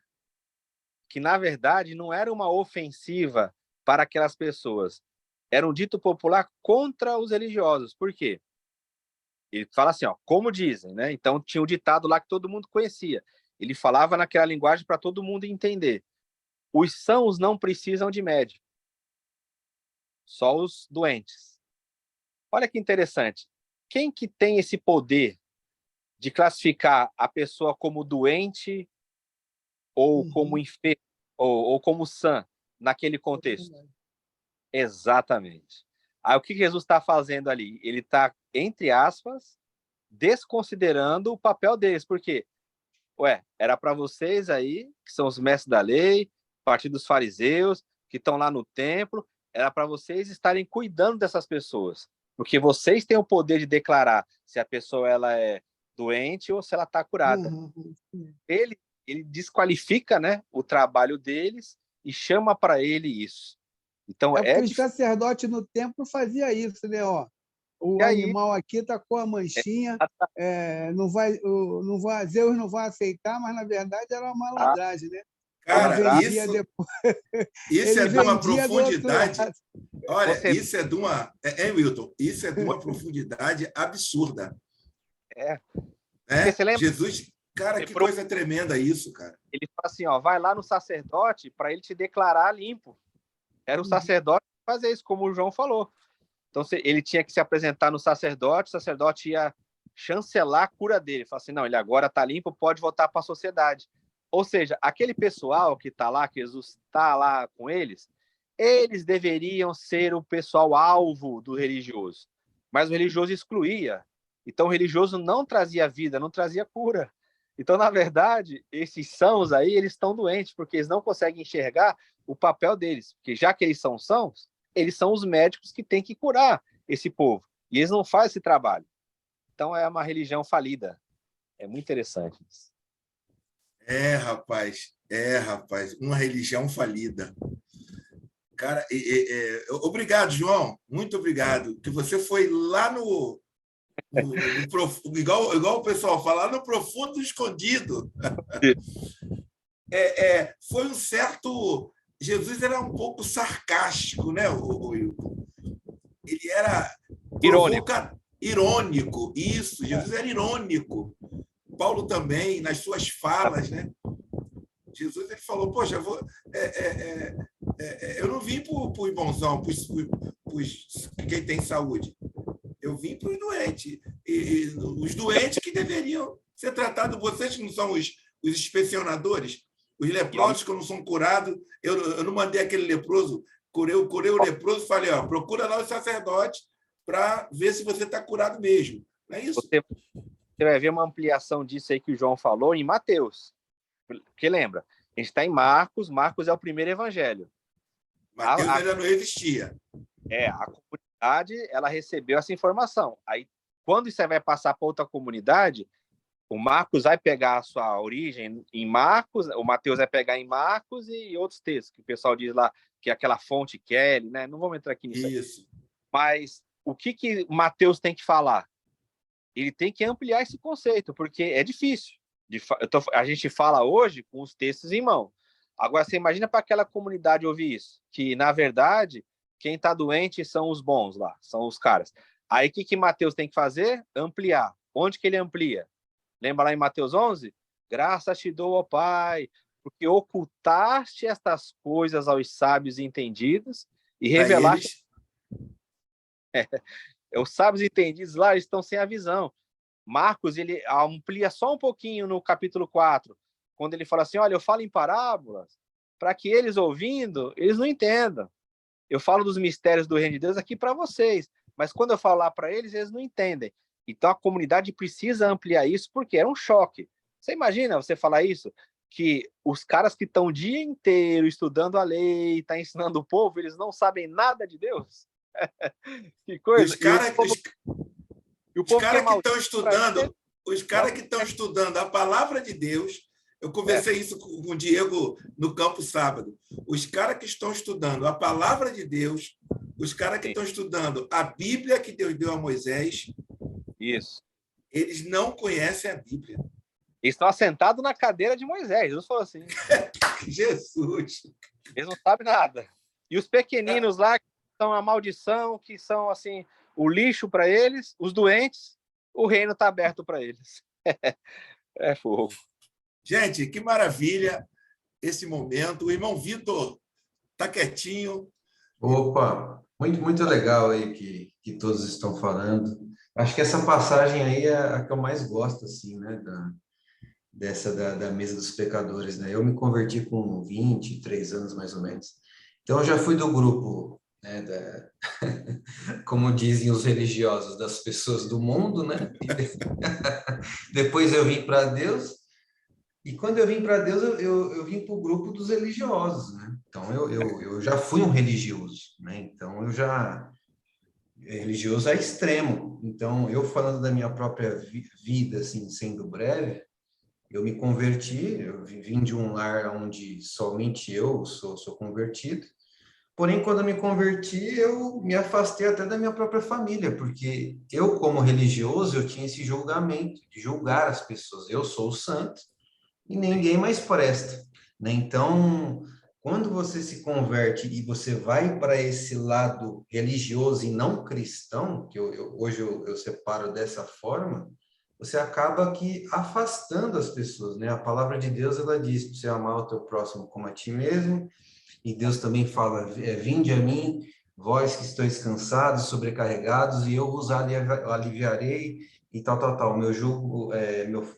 Speaker 2: que, na verdade, não era uma ofensiva para aquelas pessoas. Era um dito popular contra os religiosos. Por quê? Ele fala assim, como dizem, né? Então tinha um ditado lá que todo mundo conhecia. Ele falava naquela linguagem para todo mundo entender. Os sãos não precisam de médico. Só os doentes. Olha que interessante. Quem que tem esse poder de classificar a pessoa como doente ou como enfermo ou como sã naquele contexto? Exatamente. Aí o que Jesus está fazendo ali? Ele está, entre aspas, desconsiderando o papel deles. Por quê? Era para vocês aí, que são os mestres da lei, partido dos fariseus, que estão lá no templo, era para vocês estarem cuidando dessas pessoas. Porque vocês têm o poder de declarar se a pessoa ela é doente ou se ela está curada. Ele desqualifica, né, o trabalho deles e chama para ele isso. Então,
Speaker 5: porque o sacerdote no templo fazia isso, né? O animal aqui está com a manchinha, Zeus não vai aceitar, mas na verdade era uma malandragem, né?
Speaker 1: Cara, isso é de uma profundidade. Olha, isso é de uma. Wilton, isso é de uma profundidade absurda.
Speaker 2: Você lembra?
Speaker 1: Jesus, cara, que coisa tremenda isso, cara.
Speaker 2: Ele fala assim, vai lá no sacerdote para ele te declarar limpo. Era o sacerdote que fazia isso, como o João falou. Então, ele tinha que se apresentar no sacerdote, o sacerdote ia chancelar a cura dele. Falar assim, não, ele agora está limpo, pode voltar para a sociedade. Ou seja, aquele pessoal que está lá, que Jesus está lá com eles, eles deveriam ser o pessoal alvo do religioso. Mas o religioso excluía. Então, o religioso não trazia vida, não trazia cura. Então, na verdade, esses sãos aí, eles estão doentes, porque eles não conseguem enxergar o papel deles. Porque já que eles são sãos, eles são os médicos que têm que curar esse povo. E eles não fazem esse trabalho. Então, é uma religião falida. É muito interessante isso.
Speaker 1: Rapaz, uma religião falida. Cara, obrigado, João, muito obrigado, que você foi lá igual o pessoal fala, lá no profundo escondido. Foi um certo... Jesus era um pouco sarcástico, né? Ele era irônico, isso, Jesus era irônico. Paulo também, nas suas falas, né? Jesus ele falou, poxa, eu não vim para os bonzão, para quem tem saúde. Eu vim para os doentes. E os doentes que deveriam ser tratados, vocês que não são os inspecionadores, os leprosos que não são curados. Eu não mandei aquele leproso, curei o leproso e falei, procura lá os sacerdotes para ver se você está curado mesmo. Não é isso?
Speaker 2: Você vai ver uma ampliação disso aí que o João falou em Mateus. Porque lembra, a gente está em Marcos é o primeiro evangelho.
Speaker 1: Mateus ainda não existia.
Speaker 2: A comunidade ela recebeu essa informação. Aí, quando isso vai passar para outra comunidade, o Marcos vai pegar a sua origem em Marcos, o Mateus vai pegar em Marcos e outros textos, que o pessoal diz lá que é aquela fonte Kelly, né? Não vamos entrar aqui nisso.
Speaker 1: Isso.
Speaker 2: Aí. Mas o que Mateus tem que falar? Ele tem que ampliar esse conceito, porque é difícil. A gente fala hoje com os textos em mão. Agora, você imagina para aquela comunidade ouvir isso, que, na verdade, quem está doente são os bons lá, são os caras. Aí, o que Mateus tem que fazer? Ampliar. Onde que ele amplia? Lembra lá em Mateus 11? Graças te dou, ó Pai, porque ocultaste estas coisas aos sábios e entendidos e revelaste... Os sábios e entendidos lá estão sem a visão. Marcos, ele amplia só um pouquinho no capítulo 4, quando ele fala assim, olha, eu falo em parábolas, para que eles ouvindo, eles não entendam. Eu falo dos mistérios do reino de Deus aqui para vocês, mas quando eu falar para eles, eles não entendem. Então a comunidade precisa ampliar isso, porque era um choque. Você imagina você falar isso? Que os caras que estão o dia inteiro estudando a lei, tá ensinando o povo, eles não sabem nada de Deus? Que coisa.
Speaker 1: Os caras que estão estudando, a palavra de Deus, eu conversei isso com o Diego no campo sábado. Os caras que estão estudando a palavra de Deus, os caras que estão estudando a Bíblia que Deus deu a Moisés,
Speaker 2: isso.
Speaker 1: Eles não conhecem a Bíblia.
Speaker 2: Eles estão assentados na cadeira de Moisés. Jesus falou assim.
Speaker 1: Jesus.
Speaker 2: Eles não sabem nada. E os pequeninos lá, que são a maldição, que são assim o lixo para eles, os doentes, o reino está aberto para eles. É fogo.
Speaker 1: Gente, que maravilha esse momento. O irmão Vitor está quietinho.
Speaker 6: Opa, muito legal aí que todos estão falando. Acho que essa passagem aí é a que eu mais gosto, assim, né? Da mesa dos pecadores, né? Eu me converti com 23 anos, mais ou menos. Então, eu já fui do grupo, né? Como dizem os religiosos, das pessoas do mundo, né? Depois eu vim para Deus. E quando eu vim para Deus, eu vim para o grupo dos religiosos, né? Então, eu já fui um religioso, né? Então, religioso é extremo. Então, eu falando da minha própria vida, assim, sendo breve, eu me converti, eu vim de um lar onde somente eu sou convertido. Porém, quando eu me converti, eu me afastei até da minha própria família, porque eu, como religioso, eu tinha esse julgamento de julgar as pessoas. Eu sou o santo e ninguém mais presta, né? Então, quando você se converte e você vai para esse lado religioso e não cristão, que hoje eu separo dessa forma, você acaba aqui afastando as pessoas, né? A palavra de Deus, ela diz para você amar o teu próximo como a ti mesmo, e Deus também fala, vinde a mim, vós que estáis cansados, sobrecarregados, e eu vos aliviarei, e tal. Meu jugo,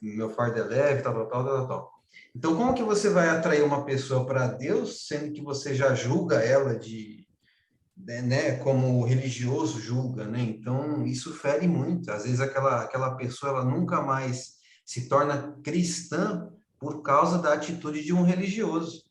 Speaker 6: meu fardo é leve, tal. Então, como que você vai atrair uma pessoa para Deus, sendo que você já julga ela né, como o religioso julga, né? Então, isso fere muito. Às vezes, aquela pessoa, ela nunca mais se torna cristã por causa da atitude de um religioso,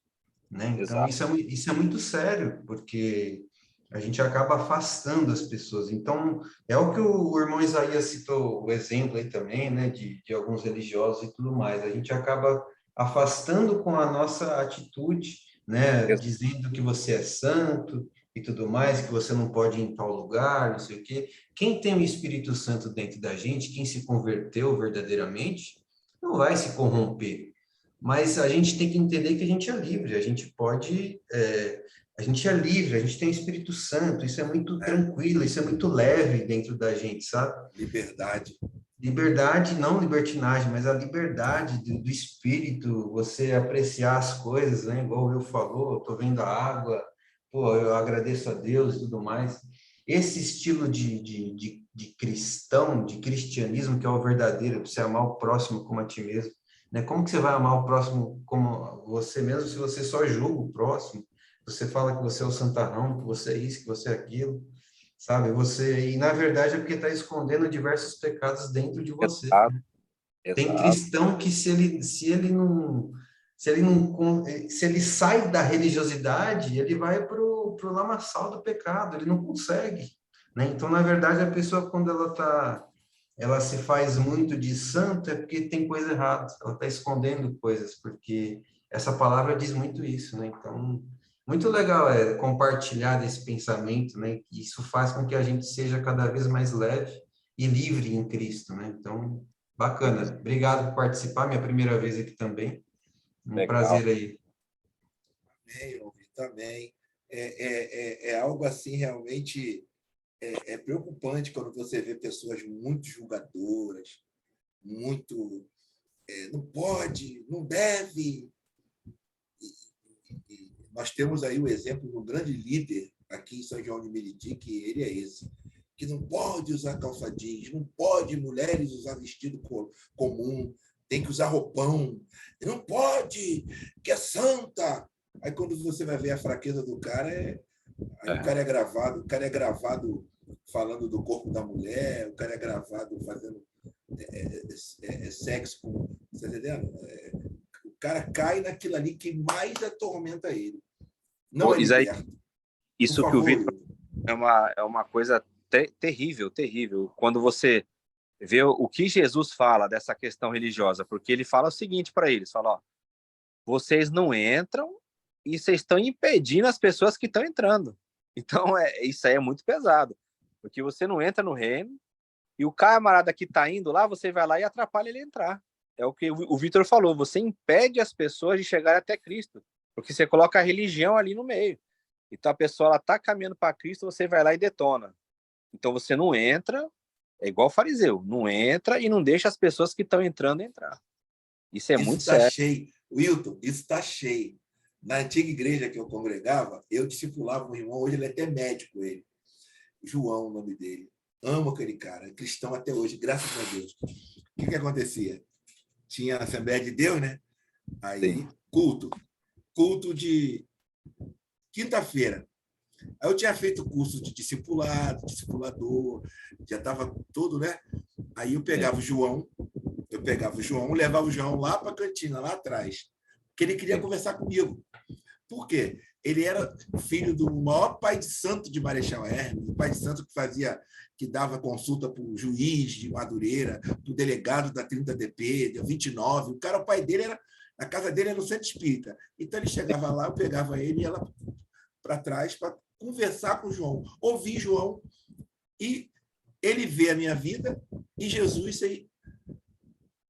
Speaker 6: né? Então,
Speaker 2: Exato.
Speaker 6: isso é muito sério, porque a gente acaba afastando as pessoas. Então, é o que o irmão Isaías citou, o exemplo aí também, né, de alguns religiosos e tudo mais. A gente acaba afastando com a nossa atitude, né, dizendo que você é santo e tudo mais, que você não pode ir em tal lugar, não sei o quê. Quem tem o Espírito Santo dentro da gente, quem se converteu verdadeiramente, não vai se corromper. Mas a gente tem que entender que a gente é livre, a gente pode, a gente é livre, a gente tem o Espírito Santo, isso é muito tranquilo, isso é muito leve dentro da gente, sabe?
Speaker 1: Liberdade.
Speaker 6: Liberdade, não libertinagem, mas a liberdade do espírito, você apreciar as coisas, né? Igual o Will falou, eu tô vendo a água, pô, eu agradeço a Deus e tudo mais. Esse estilo de cristão, de cristianismo, que é o verdadeiro, você amar o próximo como a ti mesmo, né? Como que você vai amar o próximo como você mesmo se você só julga o próximo? Você fala que você é o santarrão, que você é isso, que você é aquilo, sabe? E na verdade é porque está escondendo diversos pecados dentro de você.
Speaker 2: Exato.
Speaker 6: Tem
Speaker 2: Exato.
Speaker 6: cristão que se ele sai da religiosidade, ele vai pro lamaçal do pecado, ele não consegue, né? Então, na verdade, a pessoa quando ela se faz muito de santo é porque tem coisa errada, ela está escondendo coisas, porque essa palavra diz muito isso, né? Então, muito legal compartilhar desse pensamento, né? Isso faz com que a gente seja cada vez mais leve e livre em Cristo, né? Então, bacana. Obrigado por participar, minha primeira vez aqui também. Um
Speaker 2: Legal.
Speaker 6: prazer aí.
Speaker 1: Eu ouvi também. É algo assim realmente preocupante quando você vê pessoas muito julgadoras, muito não pode, não deve. E nós temos aí o exemplo de um grande líder aqui em São João de Meriti, que ele é esse, que não pode usar calça jeans, não pode mulheres usar vestido comum, tem que usar roupão, não pode, que é santa. Aí quando você vai ver a fraqueza do cara, aí o cara é gravado falando do corpo da mulher, o cara é gravado fazendo sexo com. Você tá entendendo? O cara cai naquilo ali que mais atormenta ele. Não é liberto.
Speaker 2: Isso
Speaker 1: Por
Speaker 2: que o
Speaker 1: favor,
Speaker 2: Vitor é uma coisa terrível, terrível. Quando você vê o que Jesus fala dessa questão religiosa, porque ele fala o seguinte para eles, fala, ó, vocês não entram e vocês estão impedindo as pessoas que estão entrando. Então, isso aí é muito pesado, porque você não entra no reino e o camarada que está indo lá, você vai lá e atrapalha ele entrar. É o que o Vitor falou, você impede as pessoas de chegar até Cristo, porque você coloca a religião ali no meio. Então, a pessoa está caminhando para Cristo, você vai lá e detona. Então, você não entra, é igual o fariseu, não entra e não deixa as pessoas que estão entrando entrar. Isso é muito
Speaker 1: está
Speaker 2: sério.
Speaker 1: cheio. Wilton, isso está cheio. Na antiga igreja que eu congregava, eu discipulava um irmão, hoje ele é até médico, ele. João, o nome dele. Amo aquele cara, é cristão até hoje, graças a Deus. O que acontecia? Tinha a Assembleia de Deus, né? Aí, sim, culto de quinta-feira. Aí eu tinha feito curso de discipulador, já estava todo, né? Aí eu pegava o João, levava o João lá para a cantina, lá atrás, porque ele queria conversar comigo. Por quê? Ele era filho do maior pai de santo de Marechal Hermes, o pai de santo que dava consulta para o juiz de Madureira, para o delegado da 30DP, da 29. O cara, o pai dele a casa dele era no centro espírita. Então ele chegava lá, eu pegava ele e ia lá para trás para conversar com o João, ouvir João, e ele vê a minha vida e Jesus aí.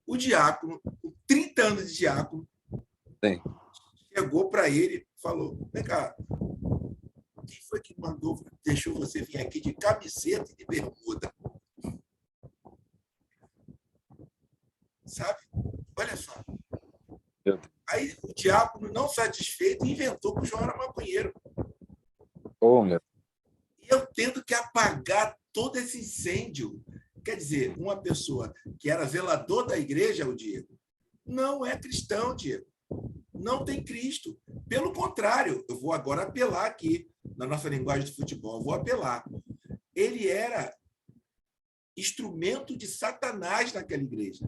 Speaker 1: O diácono, com 30 anos de diácono, sim, chegou para ele e falou: vem cá, quem foi que deixou você vir aqui de camiseta e de bermuda? Sabe? Olha só. Aí o diácono, não satisfeito, inventou que o João era maconheiro.
Speaker 2: Oh, meu.
Speaker 1: E eu tendo que apagar todo esse incêndio. Quer dizer, uma pessoa que era zelador da igreja, o Diego, não é cristão, Diego. Não tem Cristo. Pelo contrário, eu vou agora apelar aqui, na nossa linguagem de futebol, eu vou apelar. Ele era instrumento de Satanás naquela igreja.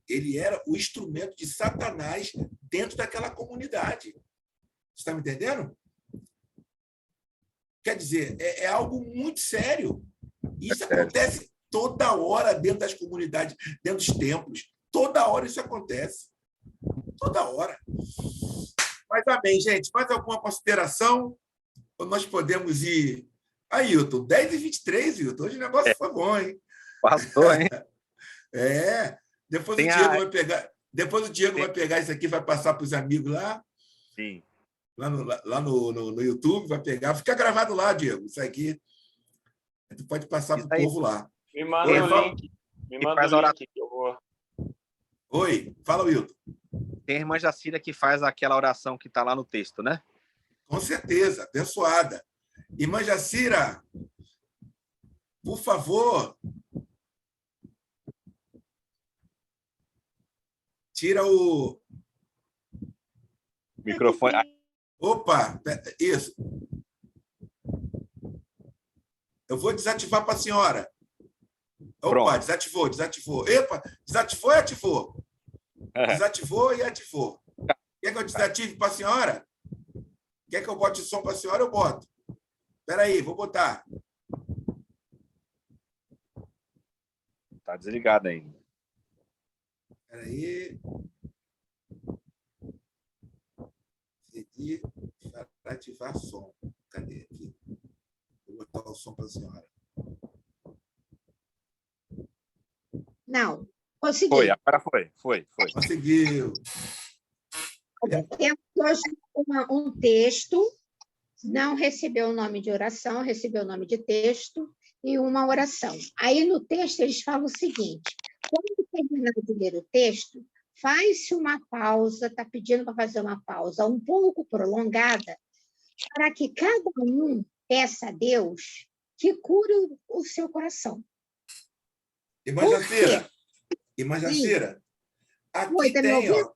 Speaker 1: Ele era o instrumento de Satanás dentro daquela comunidade. Você está me entendendo? Quer dizer, é algo muito sério. Isso acontece toda hora dentro das comunidades, dentro dos templos. Toda hora isso acontece. Toda hora. Mas amém, gente. Mais alguma consideração? Ou nós podemos ir... Aí, Hilton, 10h23, Hilton. Hoje o negócio foi bom, hein?
Speaker 2: Passou, hein?
Speaker 1: Depois o Diego vai pegar. Depois o Diego vai pegar isso aqui, vai passar para os amigos lá.
Speaker 2: Sim.
Speaker 1: Lá no YouTube, vai pegar. Fica gravado lá, Diego. Isso aqui. Tu pode passar para o povo lá.
Speaker 4: Me manda o link. Me manda o link que eu vou.
Speaker 1: Oi, fala, Wilton.
Speaker 2: Tem a irmã Jacira que faz aquela oração que está lá no texto, né?
Speaker 1: Com certeza, abençoada. Irmã Jacira, por favor, tira o
Speaker 2: microfone.
Speaker 1: Opa, isso. Eu vou desativar para a senhora. Opa, pronto. Desativou. Epa, desativou e ativou. Desativou e ativou. Quer que eu desative para a senhora? Quer que eu bote som para a senhora? Eu boto. Espera aí, vou botar.
Speaker 2: Está desligado ainda.
Speaker 1: Espera aí. Pedir para ativar som. Cadê aqui? Vou botar o som para a senhora.
Speaker 3: Não, consegui.
Speaker 2: Foi, agora foi.
Speaker 1: Conseguiu.
Speaker 3: Temos hoje um texto, não recebeu o nome de oração, recebeu o nome de texto e uma oração. Aí no texto eles falam o seguinte: quando terminar de ler o texto, faz-se uma pausa, está pedindo para fazer uma pausa um pouco prolongada, para que cada um peça a Deus que cure o seu coração.
Speaker 1: Irmã Jacira, aqui
Speaker 3: Oi, tá
Speaker 1: tem, ó.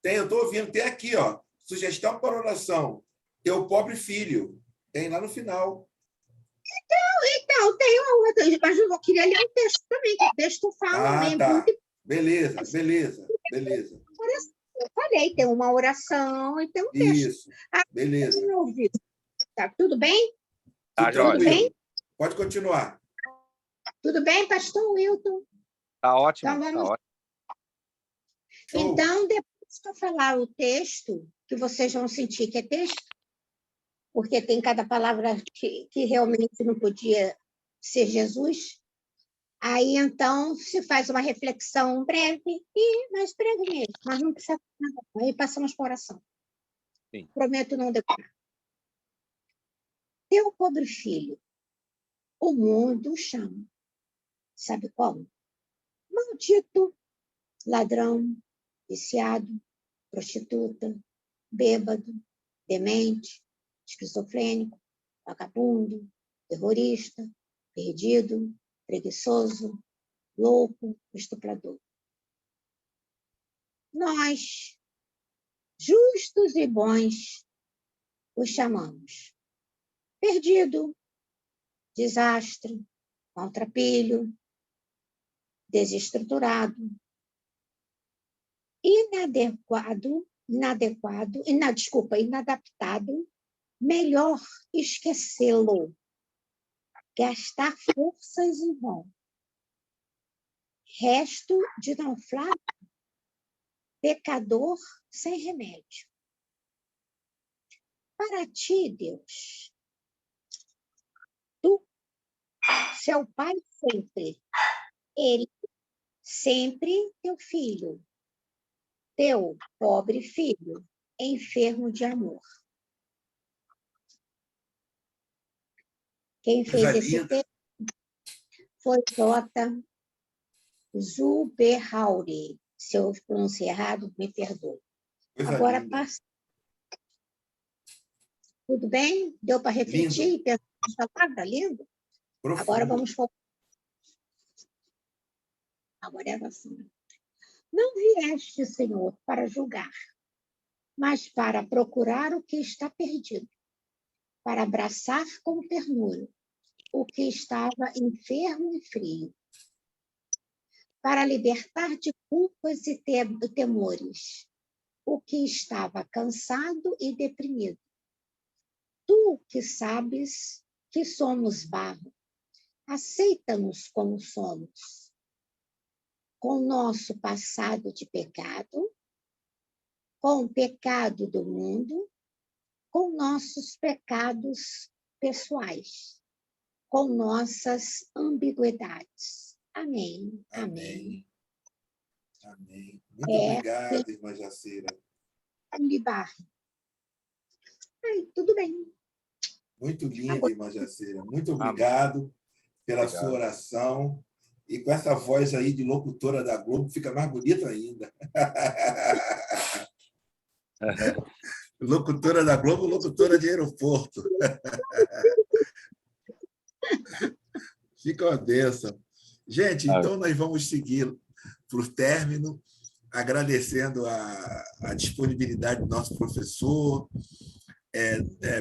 Speaker 1: Eu estou ouvindo, tem aqui, ó. Sugestão para oração. Teu pobre filho. Tem lá no final.
Speaker 3: Então, tem uma outra, mas eu queria ler o texto também, que o texto fala.
Speaker 1: Tá. Beleza.
Speaker 3: Eu falei, tem uma oração e tem um texto.
Speaker 1: Isso, beleza.
Speaker 3: Tá tudo bem?
Speaker 2: Tá,
Speaker 1: tudo bem? Pode continuar.
Speaker 3: Tudo bem, pastor Wilton?
Speaker 2: Tá ótimo.
Speaker 3: Então, vamos...
Speaker 2: Tá ótimo.
Speaker 3: Então, depois que eu falar o texto, que vocês vão sentir que é texto, porque tem cada palavra que realmente não podia ser Jesus, aí, então, se faz uma reflexão breve, mas breve mesmo, mas não precisa nada. Aí passamos para a oração.
Speaker 2: Sim.
Speaker 3: Prometo não decorar. Teu pobre filho, o mundo chama. Sabe como? Maldito, ladrão, viciado, prostituta, bêbado, demente, esquizofrênico, vagabundo, terrorista, perdido, preguiçoso, louco, estuprador. Nós, justos e bons, os chamamos perdido, desastre, maltrapilho, desestruturado, inadaptado, melhor esquecê-lo, gastar forças em vão. Resto de naufrágio, pecador sem remédio. Para ti, Deus, tu, seu Pai sempre, ele sempre teu filho, teu pobre filho, enfermo de amor. Quem fez esse texto foi J. Zuberhauri. Se eu pronunciei errado, me perdoe. Agora passa. Tudo bem? Deu para refletir e pensar na palavra? Lindo? Profundo. Agora vamos focar. Agora é a oração. Não vieste, Senhor, para julgar, mas para procurar o que está perdido, para abraçar com ternura o que estava enfermo e frio, para libertar de culpas e temores o que estava cansado e deprimido. Tu que sabes que somos barro, aceita-nos como somos, com nosso passado de pecado, com o pecado do mundo, com nossos pecados pessoais, com nossas ambiguidades. Amém. Amém.
Speaker 1: Amém. Muito obrigado, irmã Jacira.
Speaker 3: Ai, tudo bem.
Speaker 1: Muito linda, irmã Jacira. Muito obrigado pela sua oração. E com essa voz aí de locutora da Globo, fica mais bonita ainda. Locutora da Globo, locutora de aeroporto. Fica uma bênção. Gente, então nós vamos seguir para o término, agradecendo a disponibilidade do nosso professor,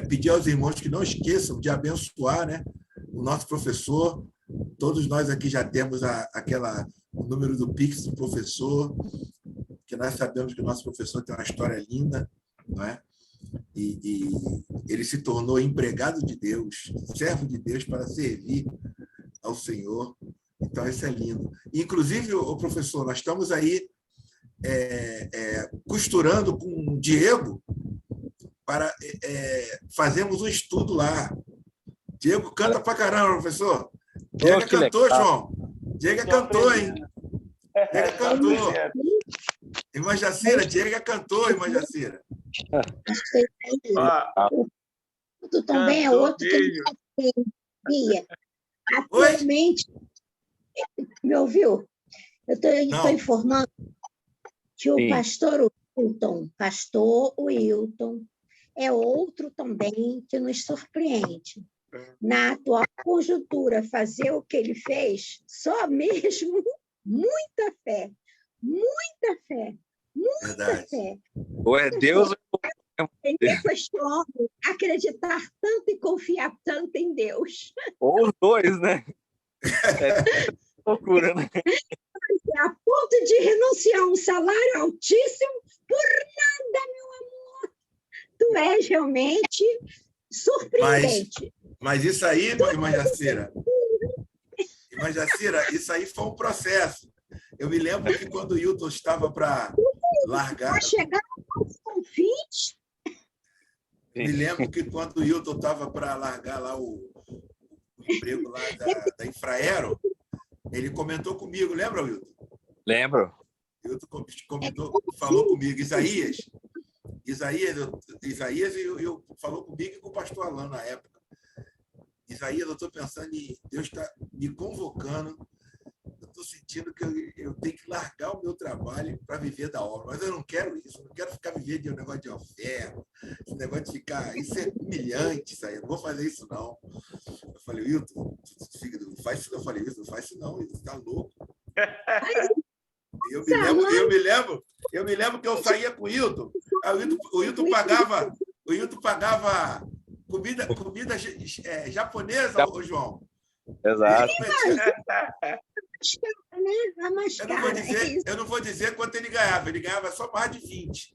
Speaker 1: pedir aos irmãos que não esqueçam de abençoar, né, o nosso professor. Todos nós aqui já temos o número do Pix do professor, que nós sabemos que o nosso professor tem uma história linda, não é? E ele se tornou empregado de Deus, servo de Deus para servir ao Senhor. Então, isso é lindo. Inclusive, o professor, nós estamos aí costurando com o Diego para fazermos um estudo lá. Diego canta pra caramba, professor. Diego é cantor, João. Diego é cantor, hein? Diego é cantor. Irmã Jacira, Diego é cantor, irmã Jacira.
Speaker 3: Tu também é outro que não atualmente. Me ouviu? Eu estou informando que o pastor Wilton, é outro também que nos surpreende. Na atual conjuntura, fazer o que ele fez, só mesmo muita fé, muita fé, muita fé.
Speaker 2: Ou é Deus
Speaker 3: Eu questiono acreditar tanto e confiar tanto em Deus.
Speaker 2: ou os dois, né? Loucura, né?
Speaker 3: A ponto de renunciar a um salário altíssimo por nada, meu amor. Tu és realmente surpreendente.
Speaker 1: Mas isso aí, irmã Jacira, isso aí foi um processo. Eu me lembro que quando o Wilton estava para largar...
Speaker 3: Para chegar aos confins...
Speaker 1: Me lembro que quando o Wilton estava para largar lá o emprego lá da Infraero, ele comentou comigo, lembra, Wilton?
Speaker 2: Lembro.
Speaker 1: O Wilton falou comigo, Isaías falou comigo e com o pastor Alain na época. Isaías, eu estou pensando em Deus está me convocando, eu estou sentindo que eu tenho que largar o meu trabalho para viver da obra, mas eu não quero isso, eu não quero ficar vivendo de um negócio de oferta, esse negócio de ficar, isso é humilhante, isso aí, eu não vou fazer isso não. Eu falei, Wilton, não faz isso não. Eu falei, Wilton, não faz isso não, você está louco. Eu me lembro que eu saía com o Wilton, o Wilton pagava comida japonesa, ô João.
Speaker 2: Exato.
Speaker 1: Eu não vou dizer quanto ele ganhava só mais de 20.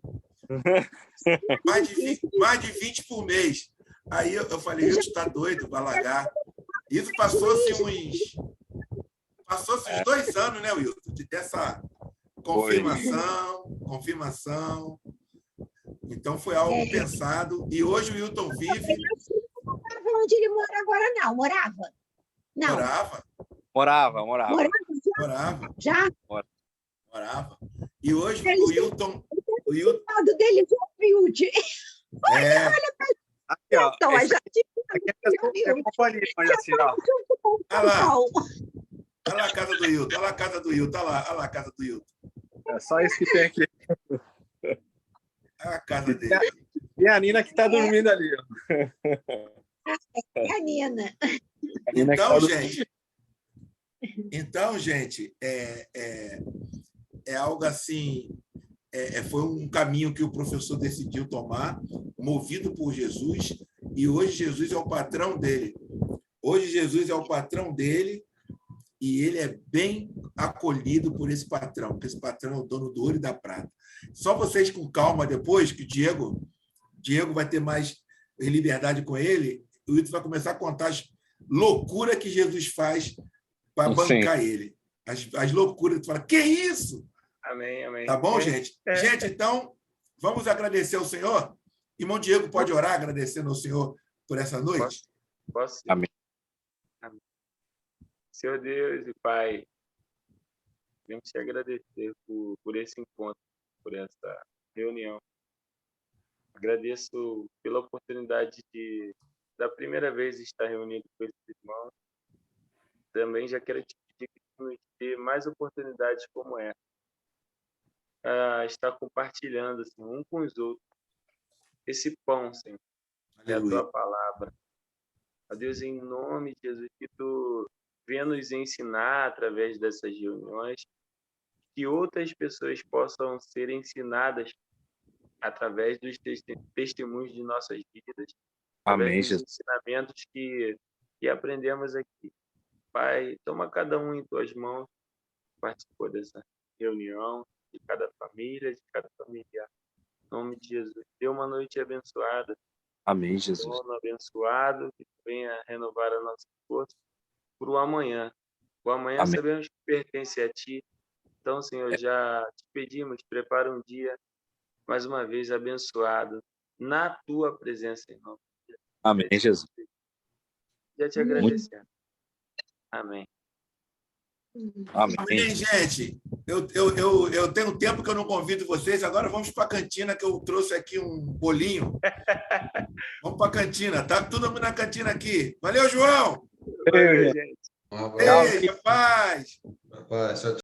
Speaker 1: mais de 20 por mês. Aí eu falei, Wilton está doido para largar. Isso passou-se uns 2 anos, né, Wilton? De ter essa confirmação. Então, foi algo pensado. E hoje o Wilton vive...
Speaker 3: Onde ele mora agora, não. Morava? Não.
Speaker 2: Morava.
Speaker 3: Já?
Speaker 1: Morava. E hoje o Wilton...
Speaker 3: O lado dele foi humilde. Olha,
Speaker 2: aqui, ó. Aqui é companhia, mas assim, ó.
Speaker 1: Olha lá a casa do Wilton. Olha lá a casa do Wilton. Olha lá a casa do Wilton.
Speaker 2: É só isso que tem aqui.
Speaker 1: A casa dele.
Speaker 2: E a Nina que está dormindo ali. Ó.
Speaker 3: É a Nina.
Speaker 1: Então, gente, é algo assim, foi um caminho que o professor decidiu tomar, movido por Jesus, e hoje Jesus é o patrão dele. Hoje Jesus é o patrão dele e ele é bem acolhido por esse patrão, porque esse patrão é o dono do ouro e da prata. Só vocês com calma depois, que o Diego vai ter mais liberdade com ele, o Ito vai começar a contar as loucuras que Jesus faz para bancar ele. As loucuras, tu fala, que isso?
Speaker 4: Amém, amém.
Speaker 1: Tá bom, gente? Gente, então, vamos agradecer ao Senhor? Irmão Diego, pode orar agradecendo ao Senhor por essa noite?
Speaker 4: Posso?
Speaker 2: Amém.
Speaker 4: Amém. Senhor Deus e Pai, queremos te agradecer por esse encontro, por essa reunião. Agradeço pela oportunidade da primeira vez, estar reunido com esses irmãos. Também já quero te pedir que nos dê mais oportunidades como essa, a estar compartilhando assim, um com os outros esse pão, Senhor, que é a tua palavra. Ó Deus, em nome de Jesus, que tu venha nos ensinar através dessas reuniões, que outras pessoas possam ser ensinadas através dos testemunhos de nossas vidas,
Speaker 2: Amém,
Speaker 4: através dos
Speaker 2: Jesus.
Speaker 4: ensinamentos que aprendemos aqui. Pai, toma cada um em tuas mãos, participou dessa reunião, de cada família, de cada familiar. Em nome de Jesus, dê uma noite abençoada.
Speaker 2: Amém, Jesus.
Speaker 4: Sono abençoado, que venha renovar a nossa força para o amanhã. O amanhã
Speaker 2: Amém.
Speaker 4: sabemos que pertence a Ti. Então, Senhor, já te pedimos, prepara um dia, mais uma vez, abençoado, na Tua presença, em nome de Jesus.
Speaker 2: Amém, Jesus.
Speaker 4: Já te agradecendo. Amém.
Speaker 2: Amém.
Speaker 1: Amém, gente. Eu tenho tempo que eu não convido vocês. Agora vamos para a cantina, que eu trouxe aqui um bolinho. Vamos para a cantina. Tá todo mundo na cantina aqui. Valeu, João.
Speaker 4: Valeu, gente.
Speaker 6: Um abraço.
Speaker 1: Beijo, paz.
Speaker 6: Paz. Tchau, tchau.